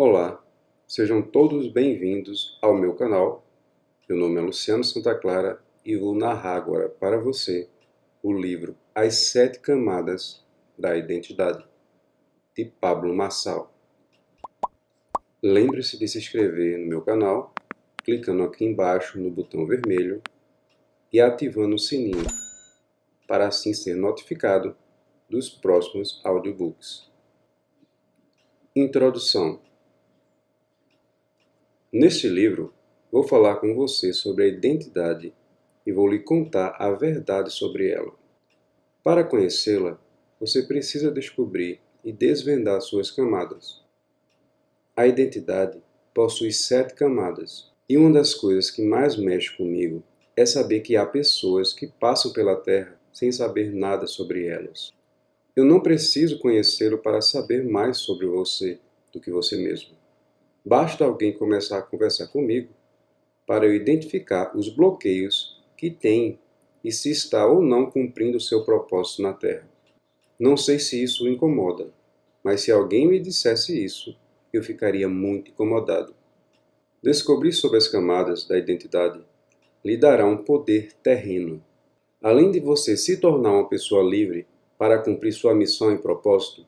Olá, sejam todos bem-vindos ao meu canal. Meu nome é Luciano Santa Clara e vou narrar agora para você o livro As 7 Camadas da Identidade, de Pablo Marçal. Lembre-se de se inscrever no meu canal, clicando aqui embaixo no botão vermelho e ativando o sininho, para assim ser notificado dos próximos audiobooks. Introdução. Neste livro, vou falar com você sobre a identidade e vou lhe contar a verdade sobre ela. Para conhecê-la, você precisa descobrir e desvendar suas camadas. A identidade possui 7 camadas, e uma das coisas que mais mexe comigo é saber que há pessoas que passam pela Terra sem saber nada sobre elas. Eu não preciso conhecê-lo para saber mais sobre você do que você mesmo. Basta alguém começar a conversar comigo para eu identificar os bloqueios que tem e se está ou não cumprindo o seu propósito na Terra. Não sei se isso o incomoda, mas se alguém me dissesse isso, eu ficaria muito incomodado. Descobrir sobre as camadas da identidade lhe dará um poder terreno. Além de você se tornar uma pessoa livre para cumprir sua missão e propósito,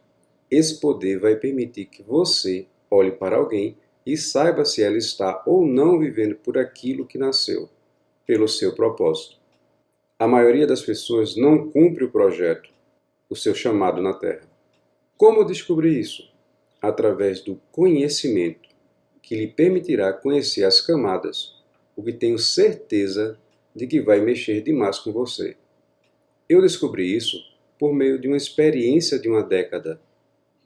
esse poder vai permitir que você olhe para alguém e saiba se ela está ou não vivendo por aquilo que nasceu, pelo seu propósito. A maioria das pessoas não cumpre o projeto, o seu chamado na Terra. Como descobrir isso? Através do conhecimento, que lhe permitirá conhecer as camadas, o que tenho certeza de que vai mexer demais com você. Eu descobri isso por meio de uma experiência de uma década.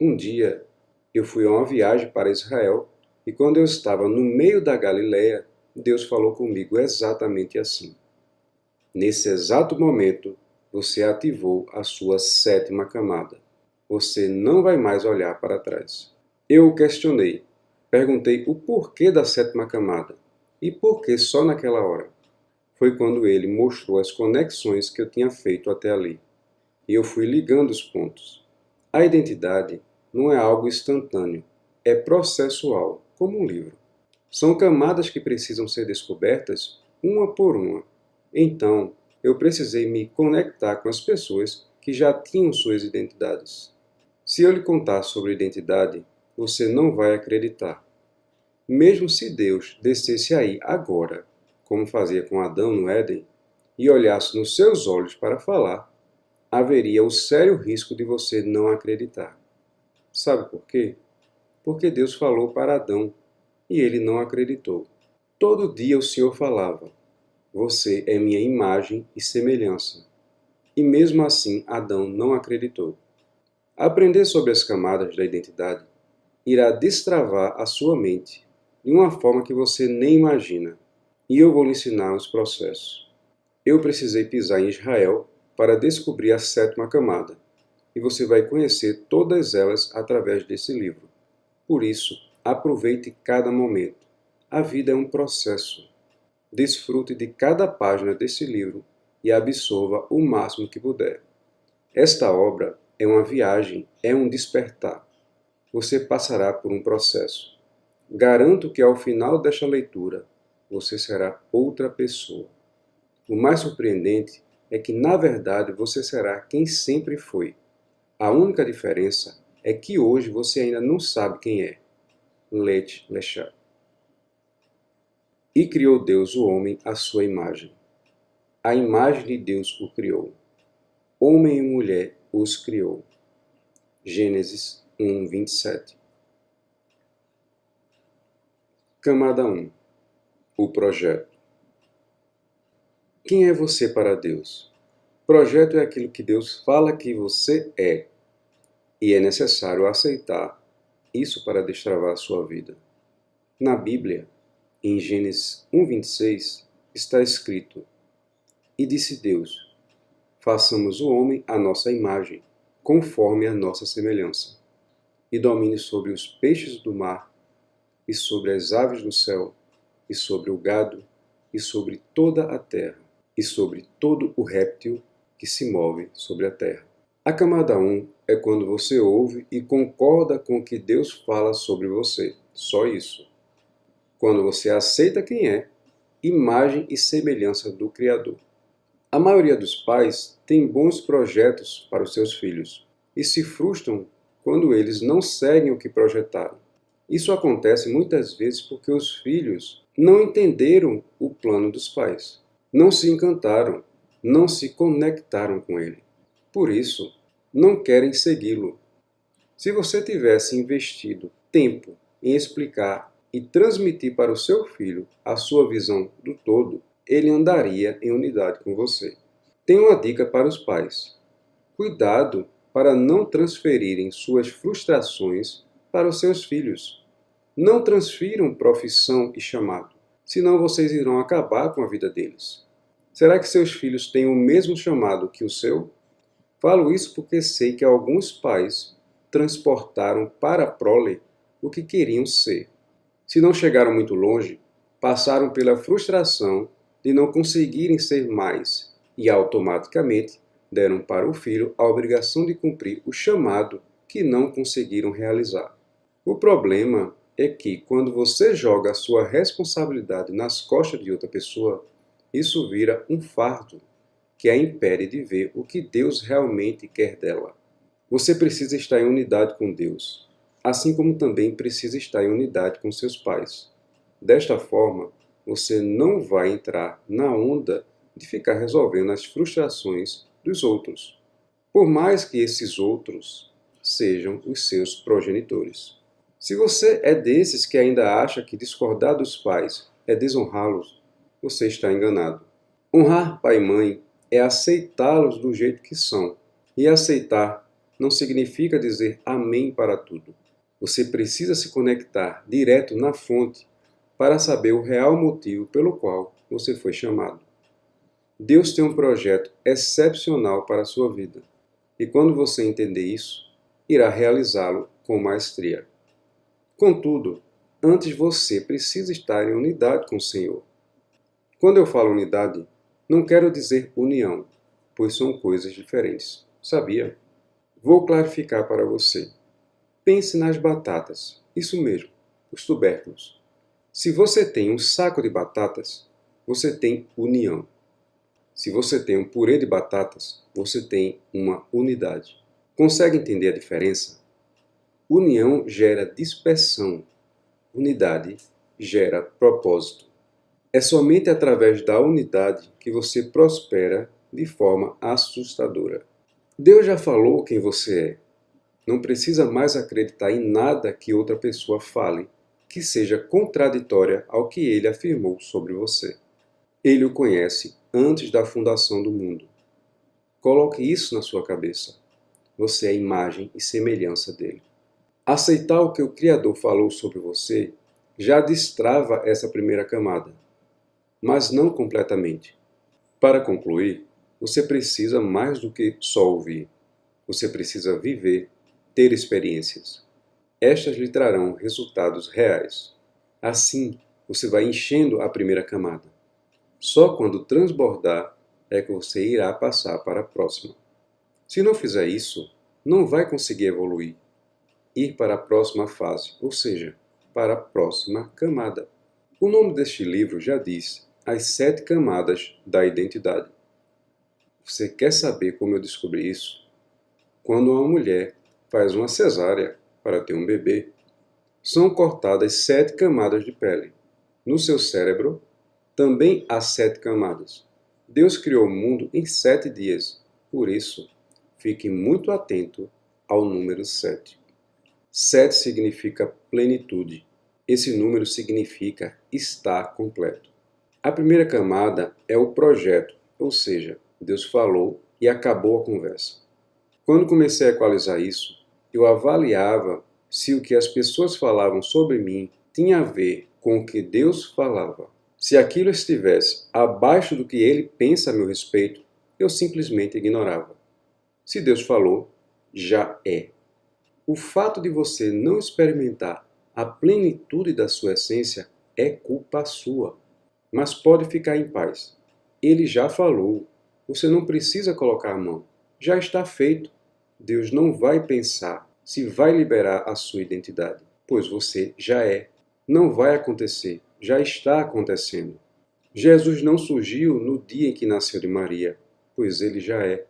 Um dia, eu fui a uma viagem para Israel e quando eu estava no meio da Galileia, Deus falou comigo exatamente assim. Nesse exato momento, você ativou a sua 7ª camada. Você não vai mais olhar para trás. Eu o questionei. Perguntei o porquê da 7ª camada e por que só naquela hora. Foi quando ele mostrou as conexões que eu tinha feito até ali. E eu fui ligando os pontos. A identidade não é algo instantâneo, é processual, como um livro. São camadas que precisam ser descobertas uma por uma. Então, eu precisei me conectar com as pessoas que já tinham suas identidades. Se eu lhe contar sobre identidade, você não vai acreditar. Mesmo se Deus descesse aí agora, como fazia com Adão no Éden, e olhasse nos seus olhos para falar, haveria o sério risco de você não acreditar. Sabe por quê? Porque Deus falou para Adão e ele não acreditou. Todo dia o Senhor falava, você é minha imagem e semelhança. E mesmo assim Adão não acreditou. Aprender sobre as camadas da identidade irá destravar a sua mente de uma forma que você nem imagina. E eu vou lhe ensinar os processos. Eu precisei pisar em Israel para descobrir a 7ª camada. E você vai conhecer todas elas através desse livro. Por isso, aproveite cada momento. A vida é um processo. Desfrute de cada página desse livro e absorva o máximo que puder. Esta obra é uma viagem, é um despertar. Você passará por um processo. Garanto que ao final desta leitura, você será outra pessoa. O mais surpreendente é que, na verdade, você será quem sempre foi. A única diferença é que hoje você ainda não sabe quem é. Lech Lechá. E criou Deus o homem à sua imagem. A imagem de Deus o criou. Homem e mulher os criou. Gênesis 1, 27. Camada 1. O projeto. Quem é você para Deus? Projeto é aquilo que Deus fala que você é. E é necessário aceitar isso para destravar a sua vida. Na Bíblia, em Gênesis 1:26, está escrito: E disse Deus, façamos o homem à nossa imagem, conforme a nossa semelhança, e domine sobre os peixes do mar, e sobre as aves do céu, e sobre o gado, e sobre toda a terra, e sobre todo o réptil que se move sobre a terra. A camada 1 é quando você ouve e concorda com o que Deus fala sobre você. Só isso. Quando você aceita quem é, imagem e semelhança do Criador. A maioria dos pais tem bons projetos para os seus filhos e se frustram quando eles não seguem o que projetaram. Isso acontece muitas vezes porque os filhos não entenderam o plano dos pais, não se encantaram, não se conectaram com ele. Por isso, não querem segui-lo. Se você tivesse investido tempo em explicar e transmitir para o seu filho a sua visão do todo, ele andaria em unidade com você. Tenho uma dica para os pais. Cuidado para não transferirem suas frustrações para os seus filhos. Não transfiram profissão e chamado, senão vocês irão acabar com a vida deles. Será que seus filhos têm o mesmo chamado que o seu? Falo isso porque sei que alguns pais transportaram para a prole o que queriam ser. Se não chegaram muito longe, passaram pela frustração de não conseguirem ser mais e automaticamente deram para o filho a obrigação de cumprir o chamado que não conseguiram realizar. O problema é que quando você joga a sua responsabilidade nas costas de outra pessoa, isso vira um fardo que a impede de ver o que Deus realmente quer dela. Você precisa estar em unidade com Deus, assim como também precisa estar em unidade com seus pais. Desta forma, você não vai entrar na onda de ficar resolvendo as frustrações dos outros, por mais que esses outros sejam os seus progenitores. Se você é desses que ainda acha que discordar dos pais é desonrá-los, você está enganado. Honrar pai e mãe é aceitá-los do jeito que são. E aceitar não significa dizer amém para tudo. Você precisa se conectar direto na fonte para saber o real motivo pelo qual você foi chamado. Deus tem um projeto excepcional para a sua vida. E quando você entender isso, irá realizá-lo com maestria. Contudo, antes você precisa estar em unidade com o Senhor. Quando eu falo unidade, não quero dizer união, pois são coisas diferentes. Sabia? Vou clarificar para você. Pense nas batatas, isso mesmo, os tubérculos. Se você tem um saco de batatas, você tem união. Se você tem um purê de batatas, você tem uma unidade. Consegue entender a diferença? União gera dispersão. Unidade gera propósito. É somente através da unidade que você prospera de forma assustadora. Deus já falou quem você é. Não precisa mais acreditar em nada que outra pessoa fale que seja contraditória ao que ele afirmou sobre você. Ele o conhece antes da fundação do mundo. Coloque isso na sua cabeça. Você é a imagem e semelhança dele. Aceitar o que o Criador falou sobre você já destrava essa primeira camada, mas não completamente. Para concluir, você precisa mais do que só ouvir. Você precisa viver, ter experiências. Estas lhe trarão resultados reais. Assim, você vai enchendo a primeira camada. Só quando transbordar é que você irá passar para a próxima. Se não fizer isso, não vai conseguir evoluir, ir para a próxima fase, ou seja, para a próxima camada. O nome deste livro já diz As 7 Camadas da Identidade. Você quer saber como eu descobri isso? Quando uma mulher faz uma cesárea para ter um bebê, são cortadas 7 camadas de pele. No seu cérebro, também há 7 camadas. Deus criou o mundo em 7 dias. Por isso, fique muito atento ao número 7. 7 significa plenitude. Esse número significa estar completo. A primeira camada é o projeto, ou seja, Deus falou e acabou a conversa. Quando comecei a equalizar isso, eu avaliava se o que as pessoas falavam sobre mim tinha a ver com o que Deus falava. Se aquilo estivesse abaixo do que ele pensa a meu respeito, eu simplesmente ignorava. Se Deus falou, já é. O fato de você não experimentar a plenitude da sua essência é culpa sua. Mas pode ficar em paz. Ele já falou. Você não precisa colocar a mão. Já está feito. Deus não vai pensar se vai liberar a sua identidade. pois você já é. Não vai acontecer, já está acontecendo. Jesus não surgiu no dia em que nasceu de Maria, pois ele já é.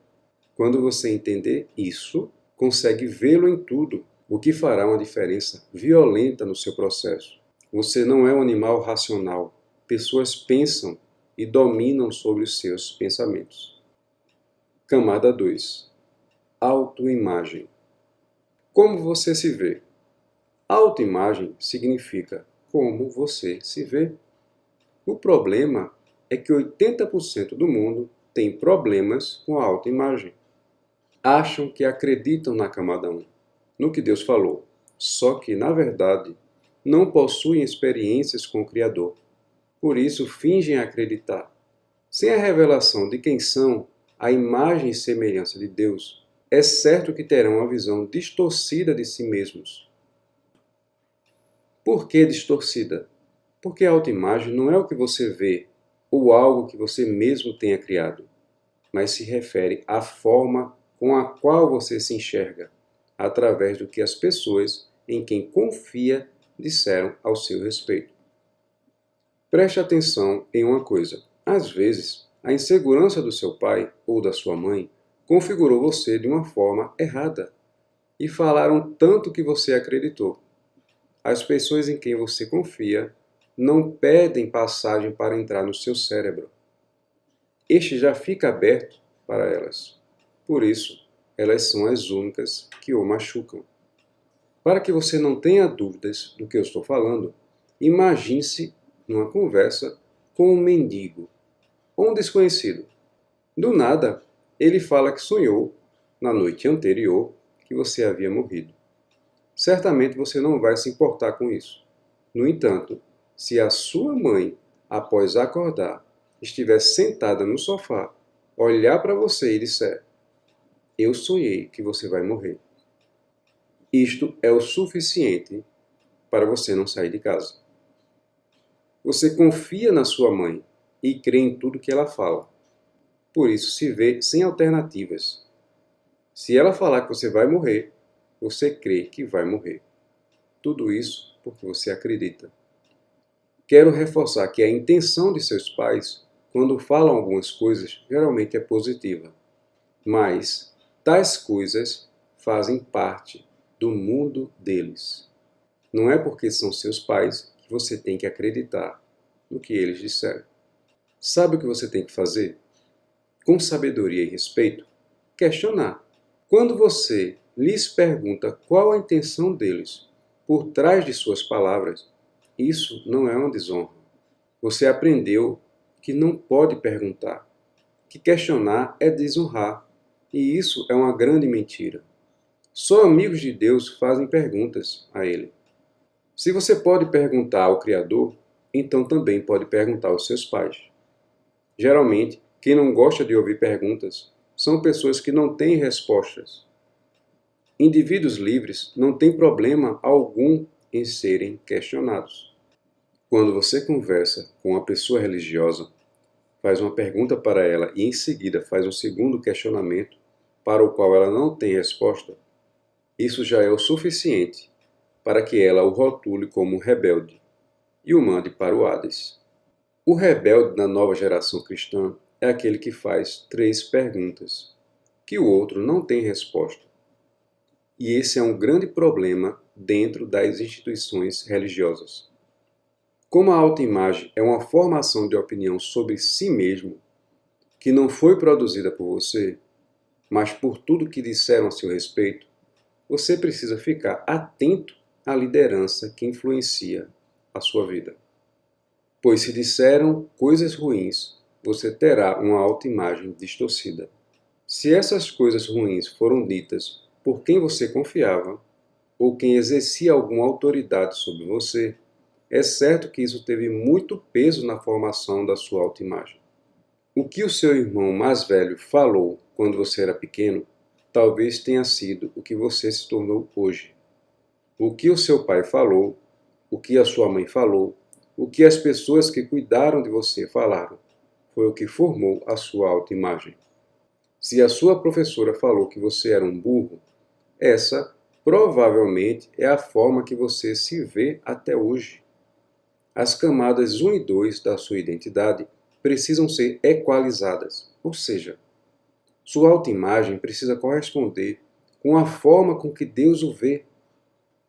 Quando você entender isso, consegue vê-lo em tudo, o que fará uma diferença violenta no seu processo. Você não é um animal racional. Pessoas pensam e dominam sobre os seus pensamentos. Camada 2. Autoimagem. Como você se vê? Autoimagem significa como você se vê. O problema é que 80% do mundo tem problemas com a autoimagem. Acham que acreditam na camada 1, no que Deus falou, só que, na verdade, não possuem experiências com o Criador. Por isso, fingem acreditar. Sem a revelação de quem são, a imagem e semelhança de Deus, é certo que terão uma visão distorcida de si mesmos. Por que distorcida? Porque a autoimagem não é o que você vê ou algo que você mesmo tenha criado, mas se refere à forma com a qual você se enxerga, através do que as pessoas em quem confia disseram ao seu respeito. Preste atenção em uma coisa. Às vezes, a insegurança do seu pai ou da sua mãe configurou você de uma forma errada e falaram tanto que você acreditou. As pessoas em quem você confia não pedem passagem para entrar no seu cérebro. Este já fica aberto para elas. Por isso, elas são as únicas que o machucam. Para que você não tenha dúvidas do que eu estou falando, imagine-se numa conversa com um mendigo ou um desconhecido. Do nada, ele fala que sonhou, na noite anterior, que você havia morrido. Certamente você não vai se importar com isso. No entanto, se a sua mãe, após acordar, estiver sentada no sofá, olhar para você e disser: "Eu sonhei que você vai morrer", isto é o suficiente para você não sair de casa. Você confia na sua mãe e crê em tudo que ela fala. Por isso se vê sem alternativas. Se ela falar que você vai morrer, você crê que vai morrer. Tudo isso porque você acredita. Quero reforçar que a intenção de seus pais, quando falam algumas coisas, geralmente é positiva. Mas tais coisas fazem parte do mundo deles. Não é porque são seus pais que você tem que acreditar no que eles disseram. Sabe o que você tem que fazer? Com sabedoria e respeito, questionar. Quando você lhes pergunta qual a intenção deles por trás de suas palavras, isso não é uma desonra. Você aprendeu que não pode perguntar, que questionar é desonrar, e isso é uma grande mentira. Só amigos de Deus fazem perguntas a Ele. Se você pode perguntar ao Criador, então também pode perguntar aos seus pais. Geralmente, quem não gosta de ouvir perguntas são pessoas que não têm respostas. Indivíduos livres não têm problema algum em serem questionados. Quando você conversa com uma pessoa religiosa, faz uma pergunta para ela e em seguida faz um segundo questionamento para o qual ela não tem resposta, isso já é o suficiente para que ela o rotule como rebelde e o mande para o Hades. O rebelde na nova geração cristã é aquele que faz 3 perguntas, que o outro não tem resposta. E esse é um grande problema dentro das instituições religiosas. Como a autoimagem é uma formação de opinião sobre si mesmo, que não foi produzida por você, mas por tudo que disseram a seu respeito, você precisa ficar atento à liderança que influencia a sua vida. Pois se disseram coisas ruins, você terá uma autoimagem distorcida. Se essas coisas ruins foram ditas por quem você confiava, ou quem exercia alguma autoridade sobre você, é certo que isso teve muito peso na formação da sua autoimagem. O que o seu irmão mais velho falou quando você era pequeno, talvez tenha sido o que você se tornou hoje. O que o seu pai falou, o que a sua mãe falou, o que as pessoas que cuidaram de você falaram, foi o que formou a sua autoimagem. Se a sua professora falou que você era um burro, essa provavelmente é a forma que você se vê até hoje. As camadas 1 e 2 da sua identidade precisam ser equalizadas, ou seja, sua autoimagem precisa corresponder com a forma com que Deus o vê.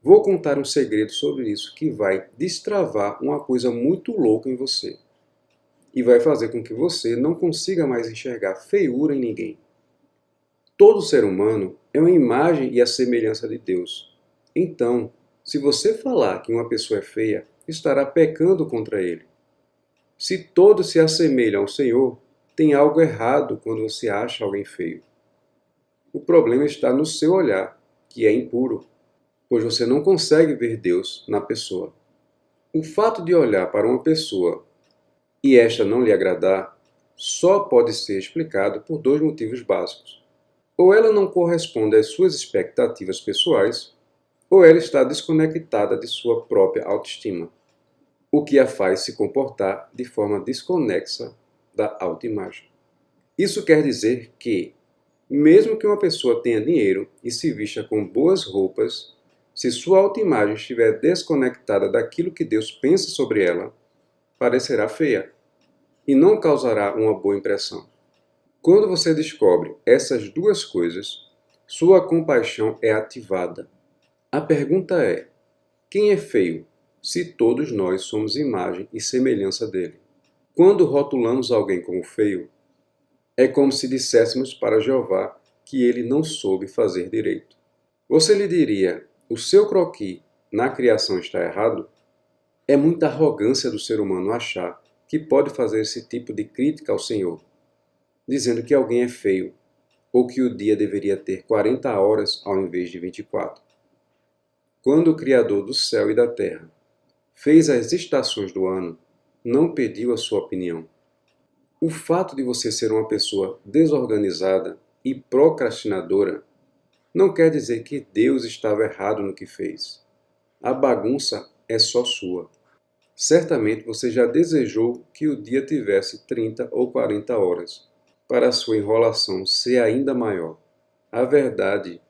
Vou contar um segredo sobre isso que vai destravar uma coisa muito louca em você e vai fazer com que você não consiga mais enxergar feiura em ninguém. Todo ser humano é uma imagem e a semelhança de Deus. Então, se você falar que uma pessoa é feia, estará pecando contra ele. Se todos se assemelham ao Senhor, tem algo errado quando você acha alguém feio. O problema está no seu olhar, que é impuro, pois você não consegue ver Deus na pessoa. O fato de olhar para uma pessoa e esta não lhe agradar, só pode ser explicado por dois motivos básicos. Ou ela não corresponde às suas expectativas pessoais, ou ela está desconectada de sua própria autoestima, o que a faz se comportar de forma desconexa da autoimagem. Isso quer dizer que, mesmo que uma pessoa tenha dinheiro e se vista com boas roupas, se sua autoimagem estiver desconectada daquilo que Deus pensa sobre ela, parecerá feia e não causará uma boa impressão. Quando você descobre essas duas coisas, sua compaixão é ativada. A pergunta é: quem é feio, se todos nós somos imagem e semelhança dele? Quando rotulamos alguém como feio, é como se disséssemos para Jeová que ele não soube fazer direito. Você lhe diria: o seu croquis na criação está errado? É muita arrogância do ser humano achar que pode fazer esse tipo de crítica ao Senhor, dizendo que alguém é feio, ou que o dia deveria ter 40 horas ao invés de 24. Quando o Criador do céu e da terra fez as estações do ano, não pediu a sua opinião. O fato de você ser uma pessoa desorganizada e procrastinadora não quer dizer que Deus estava errado no que fez. A bagunça é só sua. Certamente você já desejou que o dia tivesse 30 ou 40 horas, para a sua enrolação ser ainda maior. A verdade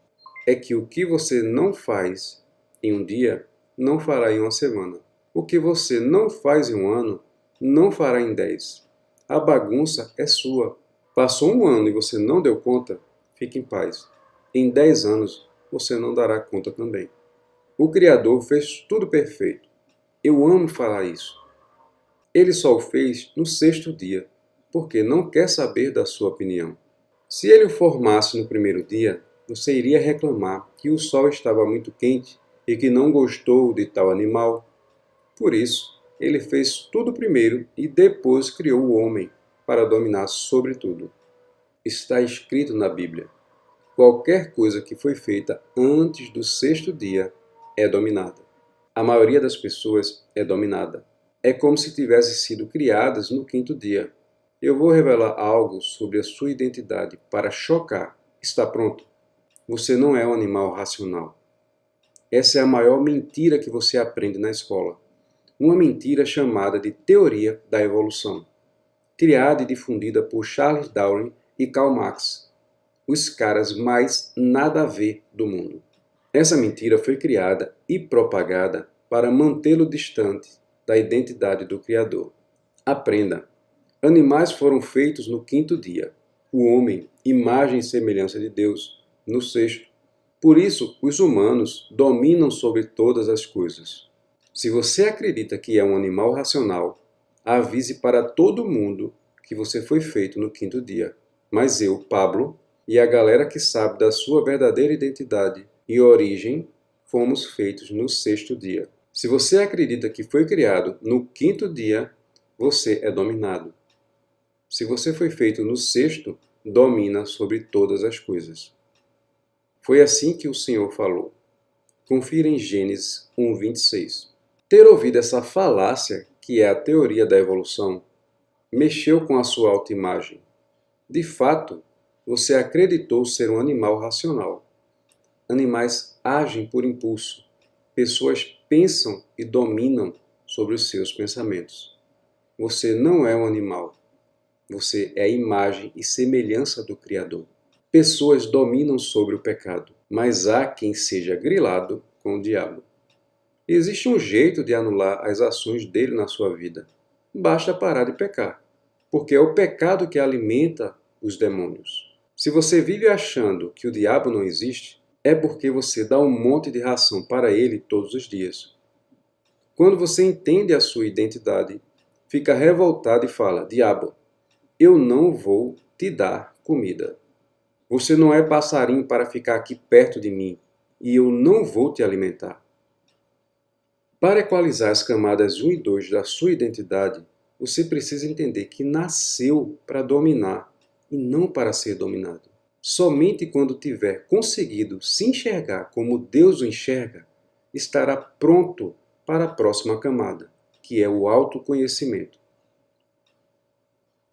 é que o que você não faz em um dia, não fará em uma semana. O que você não faz em um ano, não fará em 10. A bagunça é sua. Passou um ano e você não deu conta? Fique em paz. Em 10 anos, você não dará conta também. O Criador fez tudo perfeito. Eu amo falar isso. Ele só o fez no 6º dia, porque não quer saber da sua opinião. Se ele o formasse no 1º dia, você iria reclamar que o sol estava muito quente e que não gostou de tal animal. Por isso, ele fez tudo primeiro e depois criou o homem para dominar sobre tudo. Está escrito na Bíblia: qualquer coisa que foi feita antes do 6º dia é dominada. A maioria das pessoas é dominada. É como se tivessem sido criadas no 5º dia. Eu vou revelar algo sobre a sua identidade para chocar. Está pronto? Você não é um animal racional. Essa é a maior mentira que você aprende na escola. Uma mentira chamada de teoria da evolução, criada e difundida por Charles Darwin e Karl Marx, os caras mais nada a ver do mundo. Essa mentira foi criada e propagada para mantê-lo distante da identidade do Criador. Aprenda: animais foram feitos no 5º dia, o homem, imagem e semelhança de Deus, no 6º. Por isso, os humanos dominam sobre todas as coisas. Se você acredita que é um animal racional, avise para todo mundo que você foi feito no 5º dia. Mas eu, Pablo, e a galera que sabe da sua verdadeira identidade e origem, fomos feitos no 6º dia. Se você acredita que foi criado no 5º dia, você é dominado. Se você foi feito no 6º, domina sobre todas as coisas. Foi assim que o Senhor falou. Confira em Gênesis 1:26. Ter ouvido essa falácia, que é a teoria da evolução, mexeu com a sua autoimagem. De fato, você acreditou ser um animal racional. Animais agem por impulso. Pessoas pensam e dominam sobre os seus pensamentos. Você não é um animal. Você é a imagem e semelhança do Criador. Pessoas dominam sobre o pecado, mas há quem seja grilado com o diabo. Existe um jeito de anular as ações dele na sua vida. Basta parar de pecar, porque é o pecado que alimenta os demônios. Se você vive achando que o diabo não existe, é porque você dá um monte de ração para ele todos os dias. Quando você entende a sua identidade, fica revoltado e fala: diabo, eu não vou te dar comida. Você não é passarinho para ficar aqui perto de mim e eu não vou te alimentar. Para equalizar as camadas 1 e 2 da sua identidade, você precisa entender que nasceu para dominar e não para ser dominado. Somente quando tiver conseguido se enxergar como Deus o enxerga, estará pronto para a próxima camada, que é o autoconhecimento.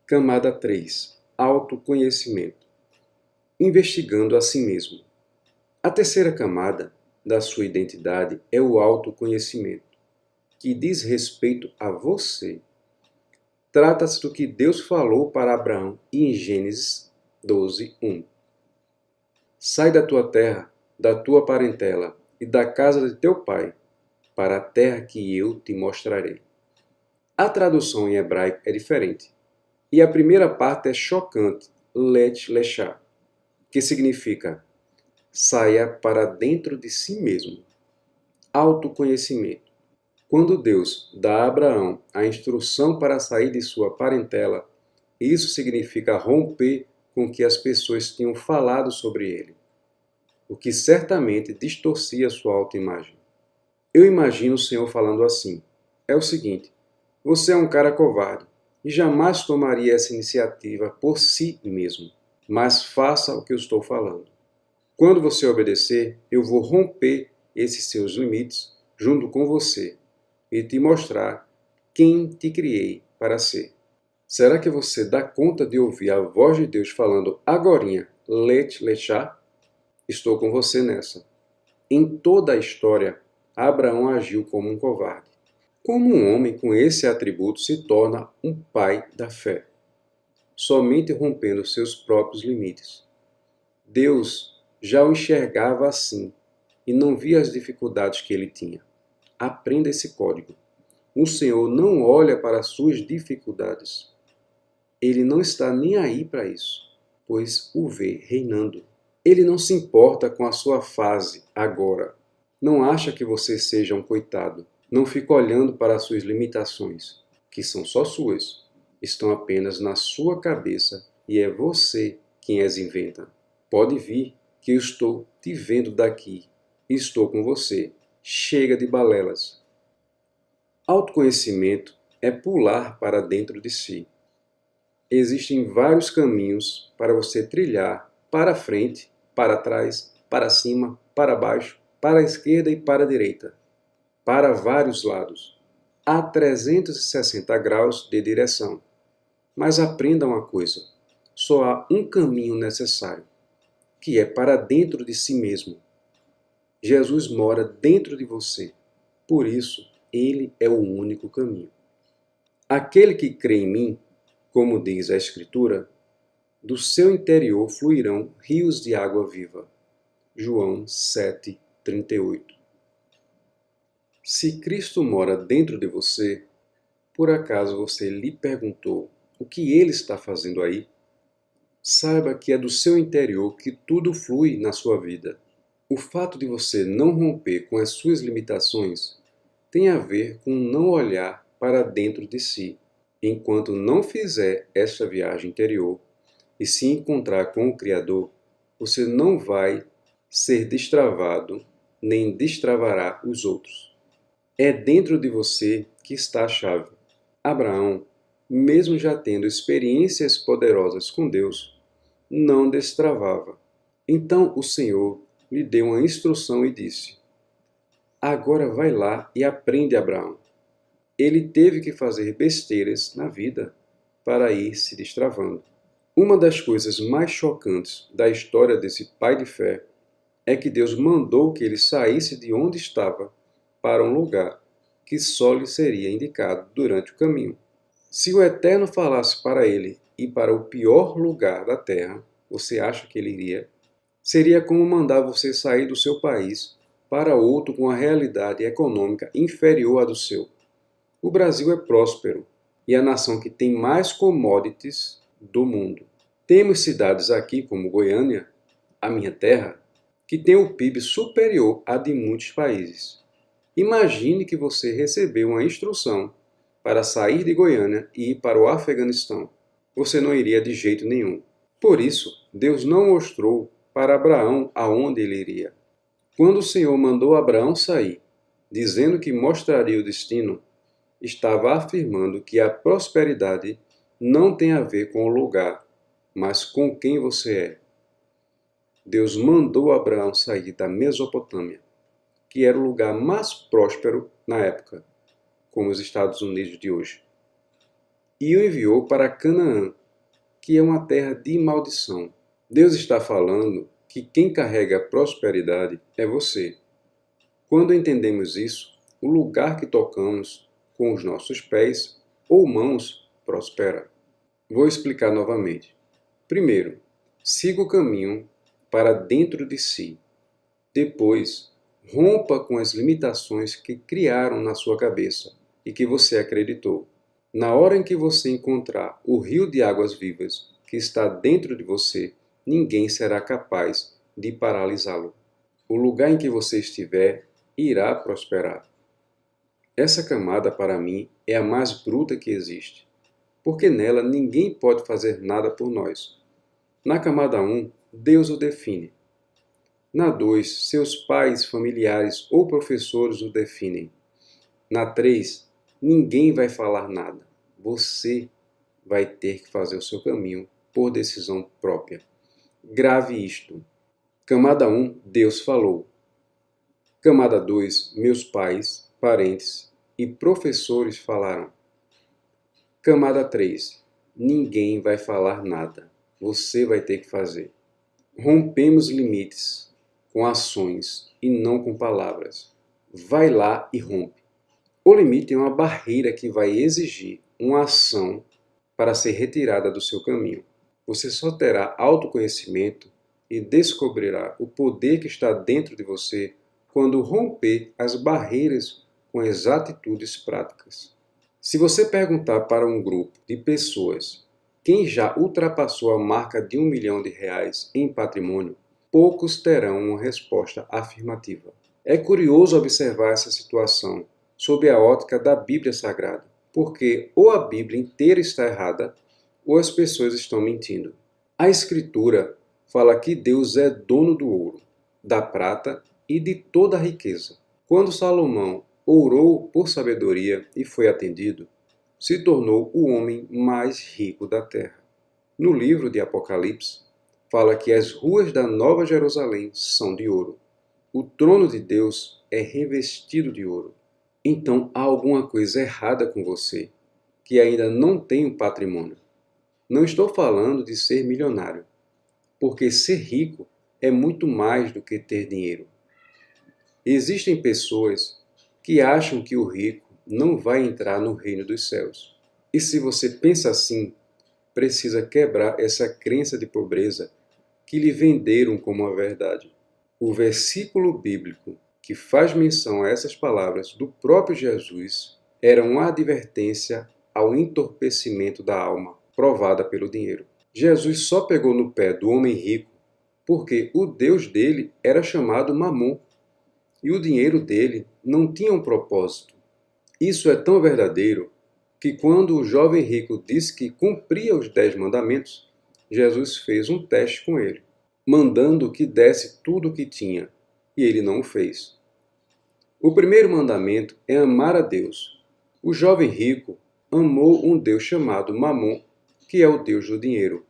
Camada 3. Autoconhecimento. Investigando a si mesmo. A terceira camada da sua identidade é o autoconhecimento, que diz respeito a você. Trata-se do que Deus falou para Abraão em Gênesis 12:1. Sai da tua terra, da tua parentela e da casa de teu pai, para a terra que eu te mostrarei. A tradução em hebraico é diferente, e a primeira parte é chocante, Lech Lechá, que significa saia para dentro de si mesmo. Autoconhecimento. Quando Deus dá a Abraão a instrução para sair de sua parentela, isso significa romper com o que as pessoas tinham falado sobre ele, o que certamente distorcia sua autoimagem. Eu imagino o Senhor falando assim: é o seguinte, você é um cara covarde e jamais tomaria essa iniciativa por si mesmo, mas faça o que eu estou falando. Quando você obedecer, eu vou romper esses seus limites junto com você e te mostrar quem te criei para ser. Será que você dá conta de ouvir a voz de Deus falando agorinha, Lech Lechá? Estou com você nessa. Em toda a história, Abraão agiu como um covarde. Como um homem com esse atributo se torna um pai da fé? Somente rompendo seus próprios limites. Deus já o enxergava assim e não via as dificuldades que ele tinha. Aprenda esse código. O Senhor não olha para as suas dificuldades. Ele não está nem aí para isso, pois o vê reinando. Ele não se importa com a sua fase agora. Não acha que você seja um coitado. Não fica olhando para as suas limitações, que são só suas. Estão apenas na sua cabeça e é você quem as inventa. Pode vir, que eu estou te vendo daqui. Estou com você. Chega de balelas. Autoconhecimento é pular para dentro de si. Existem vários caminhos para você trilhar para frente, para trás, para cima, para baixo, para a esquerda e para a direita. Para vários lados. Há 360 graus de direção. Mas aprenda uma coisa. Só há um caminho necessário, que é para dentro de si mesmo. Jesus mora dentro de você. Por isso, ele é o único caminho. Aquele que crê em mim, como diz a Escritura, do seu interior fluirão rios de água viva. João 7:38. Se Cristo mora dentro de você, por acaso você lhe perguntou o que ele está fazendo aí? Saiba que é do seu interior que tudo flui na sua vida. O fato de você não romper com as suas limitações tem a ver com não olhar para dentro de si. Enquanto não fizer esta viagem interior e se encontrar com o Criador, você não vai ser destravado nem destravará os outros. É dentro de você que está a chave. Abraão, mesmo já tendo experiências poderosas com Deus, não destravava. Então o Senhor lhe deu uma instrução e disse: agora vai lá e aprende, Abraão. Ele teve que fazer besteiras na vida para ir se destravando. Uma das coisas mais chocantes da história desse pai de fé é que Deus mandou que ele saísse de onde estava para um lugar que só lhe seria indicado durante o caminho. Se o Eterno falasse para ele ir para o pior lugar da terra, você acha que ele iria? Seria como mandar você sair do seu país para outro com uma realidade econômica inferior à do seu. O Brasil é próspero e a nação que tem mais commodities do mundo. Temos cidades aqui, como Goiânia, a minha terra, que tem o PIB superior a de muitos países. Imagine que você recebeu uma instrução para sair de Goiânia e ir para o Afeganistão. Você não iria de jeito nenhum. Por isso, Deus não mostrou para Abraão aonde ele iria. Quando o Senhor mandou Abraão sair, dizendo que mostraria o destino, estava afirmando que a prosperidade não tem a ver com o lugar, mas com quem você é. Deus mandou Abraão sair da Mesopotâmia, que era o lugar mais próspero na época, como os Estados Unidos de hoje, e o enviou para Canaã, que é uma terra de maldição. Deus está falando que quem carrega a prosperidade é você. Quando entendemos isso, o lugar que tocamos com os nossos pés ou mãos prospera. Vou explicar novamente. Primeiro, siga o caminho para dentro de si. Depois, rompa com as limitações que criaram na sua cabeça e que você acreditou. Na hora em que você encontrar o rio de águas vivas que está dentro de você, ninguém será capaz de paralisá-lo. O lugar em que você estiver irá prosperar. Essa camada, para mim, é a mais bruta que existe, porque nela ninguém pode fazer nada por nós. Na camada 1, Deus o define. Na 2, seus pais, familiares ou professores o definem. Na 3, ninguém vai falar nada. Você vai ter que fazer o seu caminho por decisão própria. Grave isto. Camada 1, Deus falou. Camada 2, meus pais, parentes e professores falaram. Camada 3, ninguém vai falar nada. Você vai ter que fazer. Rompemos limites com ações e não com palavras. Vai lá e rompe. O limite é uma barreira que vai exigir uma ação para ser retirada do seu caminho. Você só terá autoconhecimento e descobrirá o poder que está dentro de você quando romper as barreiras com as atitudes práticas. Se você perguntar para um grupo de pessoas quem já ultrapassou a marca de R$1 milhão em patrimônio, poucos terão uma resposta afirmativa. É curioso observar essa situação sob a ótica da Bíblia Sagrada, porque ou a Bíblia inteira está errada, ou as pessoas estão mentindo. A Escritura fala que Deus é dono do ouro, da prata e de toda a riqueza. Quando Salomão orou por sabedoria e foi atendido, se tornou o homem mais rico da terra. No livro de Apocalipse, fala que as ruas da Nova Jerusalém são de ouro. O trono de Deus é revestido de ouro. Então há alguma coisa errada com você, que ainda não tem um patrimônio. Não estou falando de ser milionário, porque ser rico é muito mais do que ter dinheiro. Existem pessoas que acham que o rico não vai entrar no reino dos céus. E se você pensa assim, precisa quebrar essa crença de pobreza que lhe venderam como a verdade. O versículo bíblico que faz menção a essas palavras do próprio Jesus era uma advertência ao entorpecimento da alma, provada pelo dinheiro. Jesus só pegou no pé do homem rico porque o Deus dele era chamado Mamon, e o dinheiro dele não tinha um propósito. Isso é tão verdadeiro que quando o jovem rico disse que cumpria os 10 mandamentos, Jesus fez um teste com ele, mandando que desse tudo o que tinha, e ele não o fez. O primeiro mandamento é amar a Deus. O jovem rico amou um Deus chamado Mamon, que é o Deus do dinheiro,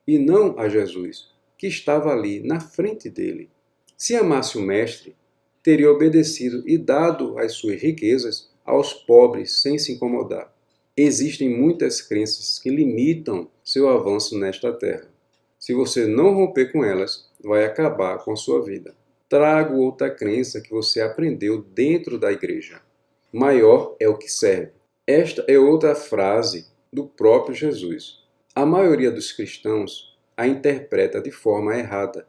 e não a Jesus, que estava ali na frente dele. Se amasse o mestre, teria obedecido e dado as suas riquezas aos pobres sem se incomodar. Existem muitas crenças que limitam seu avanço nesta terra. Se você não romper com elas, vai acabar com a sua vida. Trago outra crença que você aprendeu dentro da igreja. Maior é o que serve. Esta é outra frase do próprio Jesus. A maioria dos cristãos a interpreta de forma errada,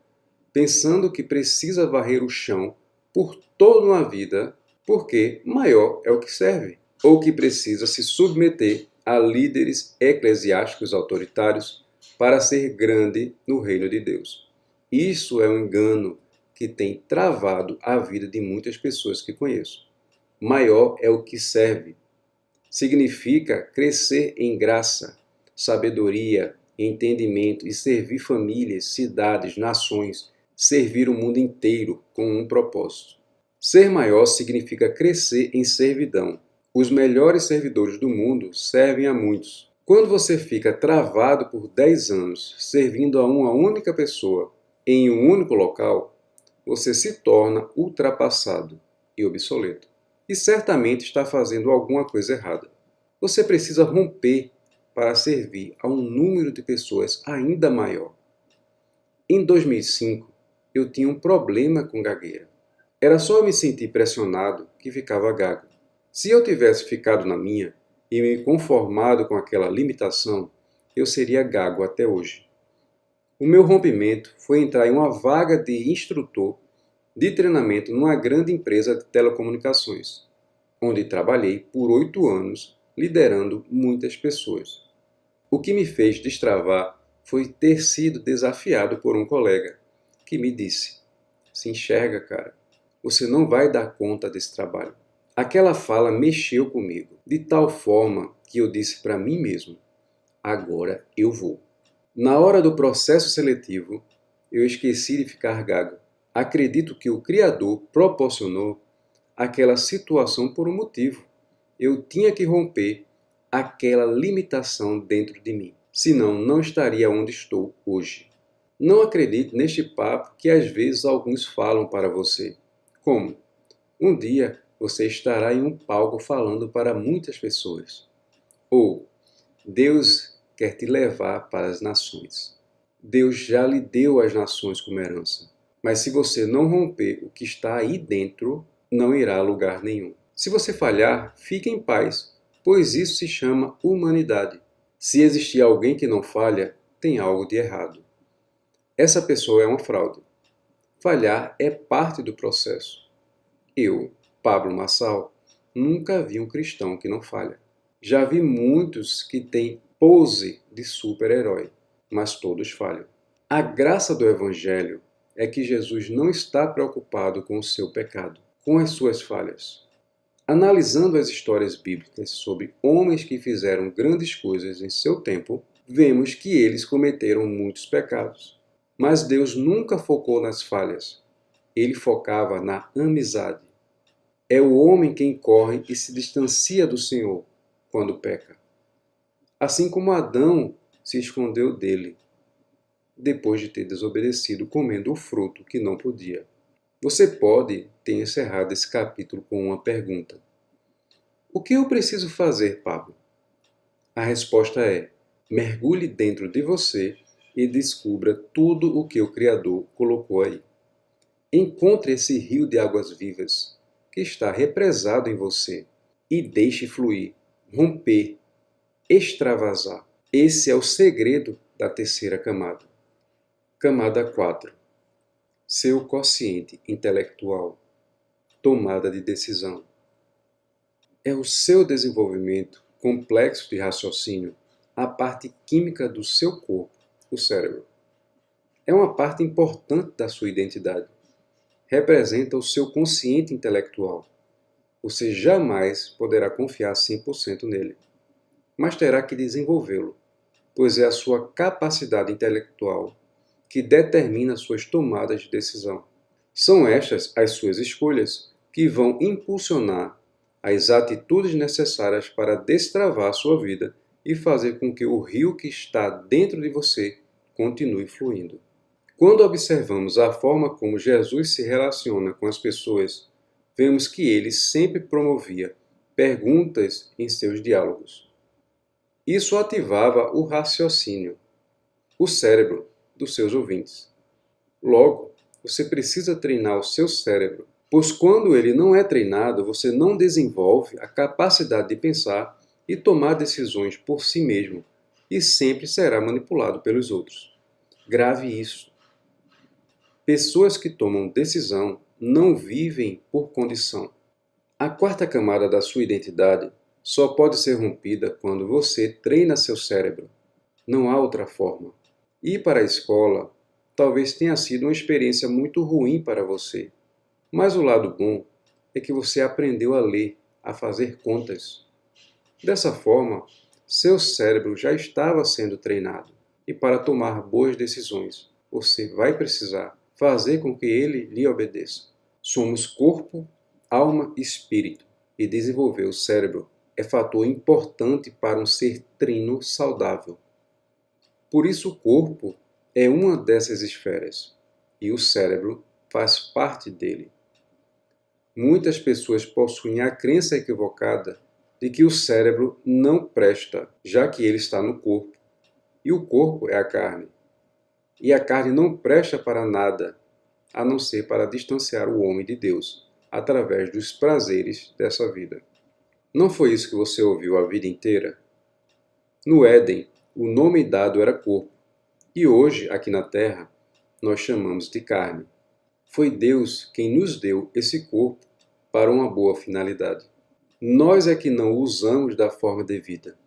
pensando que precisa varrer o chão por toda uma vida, porque maior é o que serve, ou que precisa se submeter a líderes eclesiásticos autoritários para ser grande no reino de Deus. Isso é um engano que tem travado a vida de muitas pessoas que conheço. Maior é o que serve. Significa crescer em graça, sabedoria, entendimento e servir famílias, cidades, nações, servir o mundo inteiro com um propósito. Ser maior significa crescer em servidão. Os melhores servidores do mundo servem a muitos. Quando você fica travado por 10 anos servindo a uma única pessoa em um único local, você se torna ultrapassado e obsoleto. E certamente está fazendo alguma coisa errada. Você precisa romper para servir a um número de pessoas ainda maior. Em 2005, eu tinha um problema com gagueira. Era só eu me sentir pressionado que ficava gago. Se eu tivesse ficado na minha e me conformado com aquela limitação, eu seria gago até hoje. O meu rompimento foi entrar em uma vaga de instrutor de treinamento numa grande empresa de telecomunicações, onde trabalhei por 8 anos liderando muitas pessoas. O que me fez destravar foi ter sido desafiado por um colega que me disse: "Se enxerga, cara, você não vai dar conta desse trabalho." Aquela fala mexeu comigo, de tal forma que eu disse para mim mesmo: "Agora eu vou." Na hora do processo seletivo, eu esqueci de ficar gago. Acredito que o Criador proporcionou aquela situação por um motivo. Eu tinha que romper aquela limitação dentro de mim, senão não estaria onde estou hoje. Não acredite neste papo que às vezes alguns falam para você. Como? Um dia você estará em um palco falando para muitas pessoas. Ou Deus quer te levar para as nações. Deus já lhe deu as nações como herança. Mas se você não romper o que está aí dentro, não irá a lugar nenhum. Se você falhar, fique em paz, pois isso se chama humanidade. Se existir alguém que não falha, tem algo de errado. Essa pessoa é uma fraude. Falhar é parte do processo. Eu, Pablo Marçal, nunca vi um cristão que não falha. Já vi muitos que têm pose de super-herói, mas todos falham. A graça do Evangelho é que Jesus não está preocupado com o seu pecado, com as suas falhas. Analisando as histórias bíblicas sobre homens que fizeram grandes coisas em seu tempo, vemos que eles cometeram muitos pecados. Mas Deus nunca focou nas falhas. Ele focava na amizade. É o homem quem corre e se distancia do Senhor quando peca. Assim como Adão se escondeu dele, depois de ter desobedecido comendo o fruto que não podia. Você pode ter encerrado esse capítulo com uma pergunta: o que eu preciso fazer, Pablo? A resposta é: mergulhe dentro de você e descubra tudo o que o Criador colocou aí. Encontre esse rio de águas vivas que está represado em você e deixe fluir, romper, extravasar. Esse é o segredo da terceira camada. Camada 4. Seu quociente intelectual. Tomada de decisão. É o seu desenvolvimento complexo de raciocínio, a parte química do seu corpo, o cérebro. É uma parte importante da sua identidade. Representa o seu consciente intelectual. Você jamais poderá confiar 100% nele, mas terá que desenvolvê-lo, pois é a sua capacidade intelectual que determina suas tomadas de decisão. São estas as suas escolhas que vão impulsionar as atitudes necessárias para destravar sua vida e fazer com que o rio que está dentro de você continue fluindo. Quando observamos a forma como Jesus se relaciona com as pessoas, vemos que ele sempre promovia perguntas em seus diálogos. Isso ativava o raciocínio, o cérebro dos seus ouvintes. Logo, você precisa treinar o seu cérebro, pois quando ele não é treinado, você não desenvolve a capacidade de pensar e tomar decisões por si mesmo e sempre será manipulado pelos outros. Grave isso. Pessoas que tomam decisão não vivem por condição. A quarta camada da sua identidade só pode ser rompida quando você treina seu cérebro. Não há outra forma. Ir para a escola talvez tenha sido uma experiência muito ruim para você, mas o lado bom é que você aprendeu a ler, a fazer contas. Dessa forma, seu cérebro já estava sendo treinado, e para tomar boas decisões, você vai precisar fazer com que ele lhe obedeça. Somos corpo, alma e espírito, e desenvolver o cérebro é fator importante para um ser trino saudável. Por isso o corpo é uma dessas esferas, e o cérebro faz parte dele. Muitas pessoas possuem a crença equivocada de que o cérebro não presta, já que ele está no corpo, e o corpo é a carne. E a carne não presta para nada, a não ser para distanciar o homem de Deus, através dos prazeres dessa vida. Não foi isso que você ouviu a vida inteira? No Éden, o nome dado era corpo, e hoje, aqui na Terra, nós chamamos de carne. Foi Deus quem nos deu esse corpo para uma boa finalidade. Nós é que não o usamos da forma devida.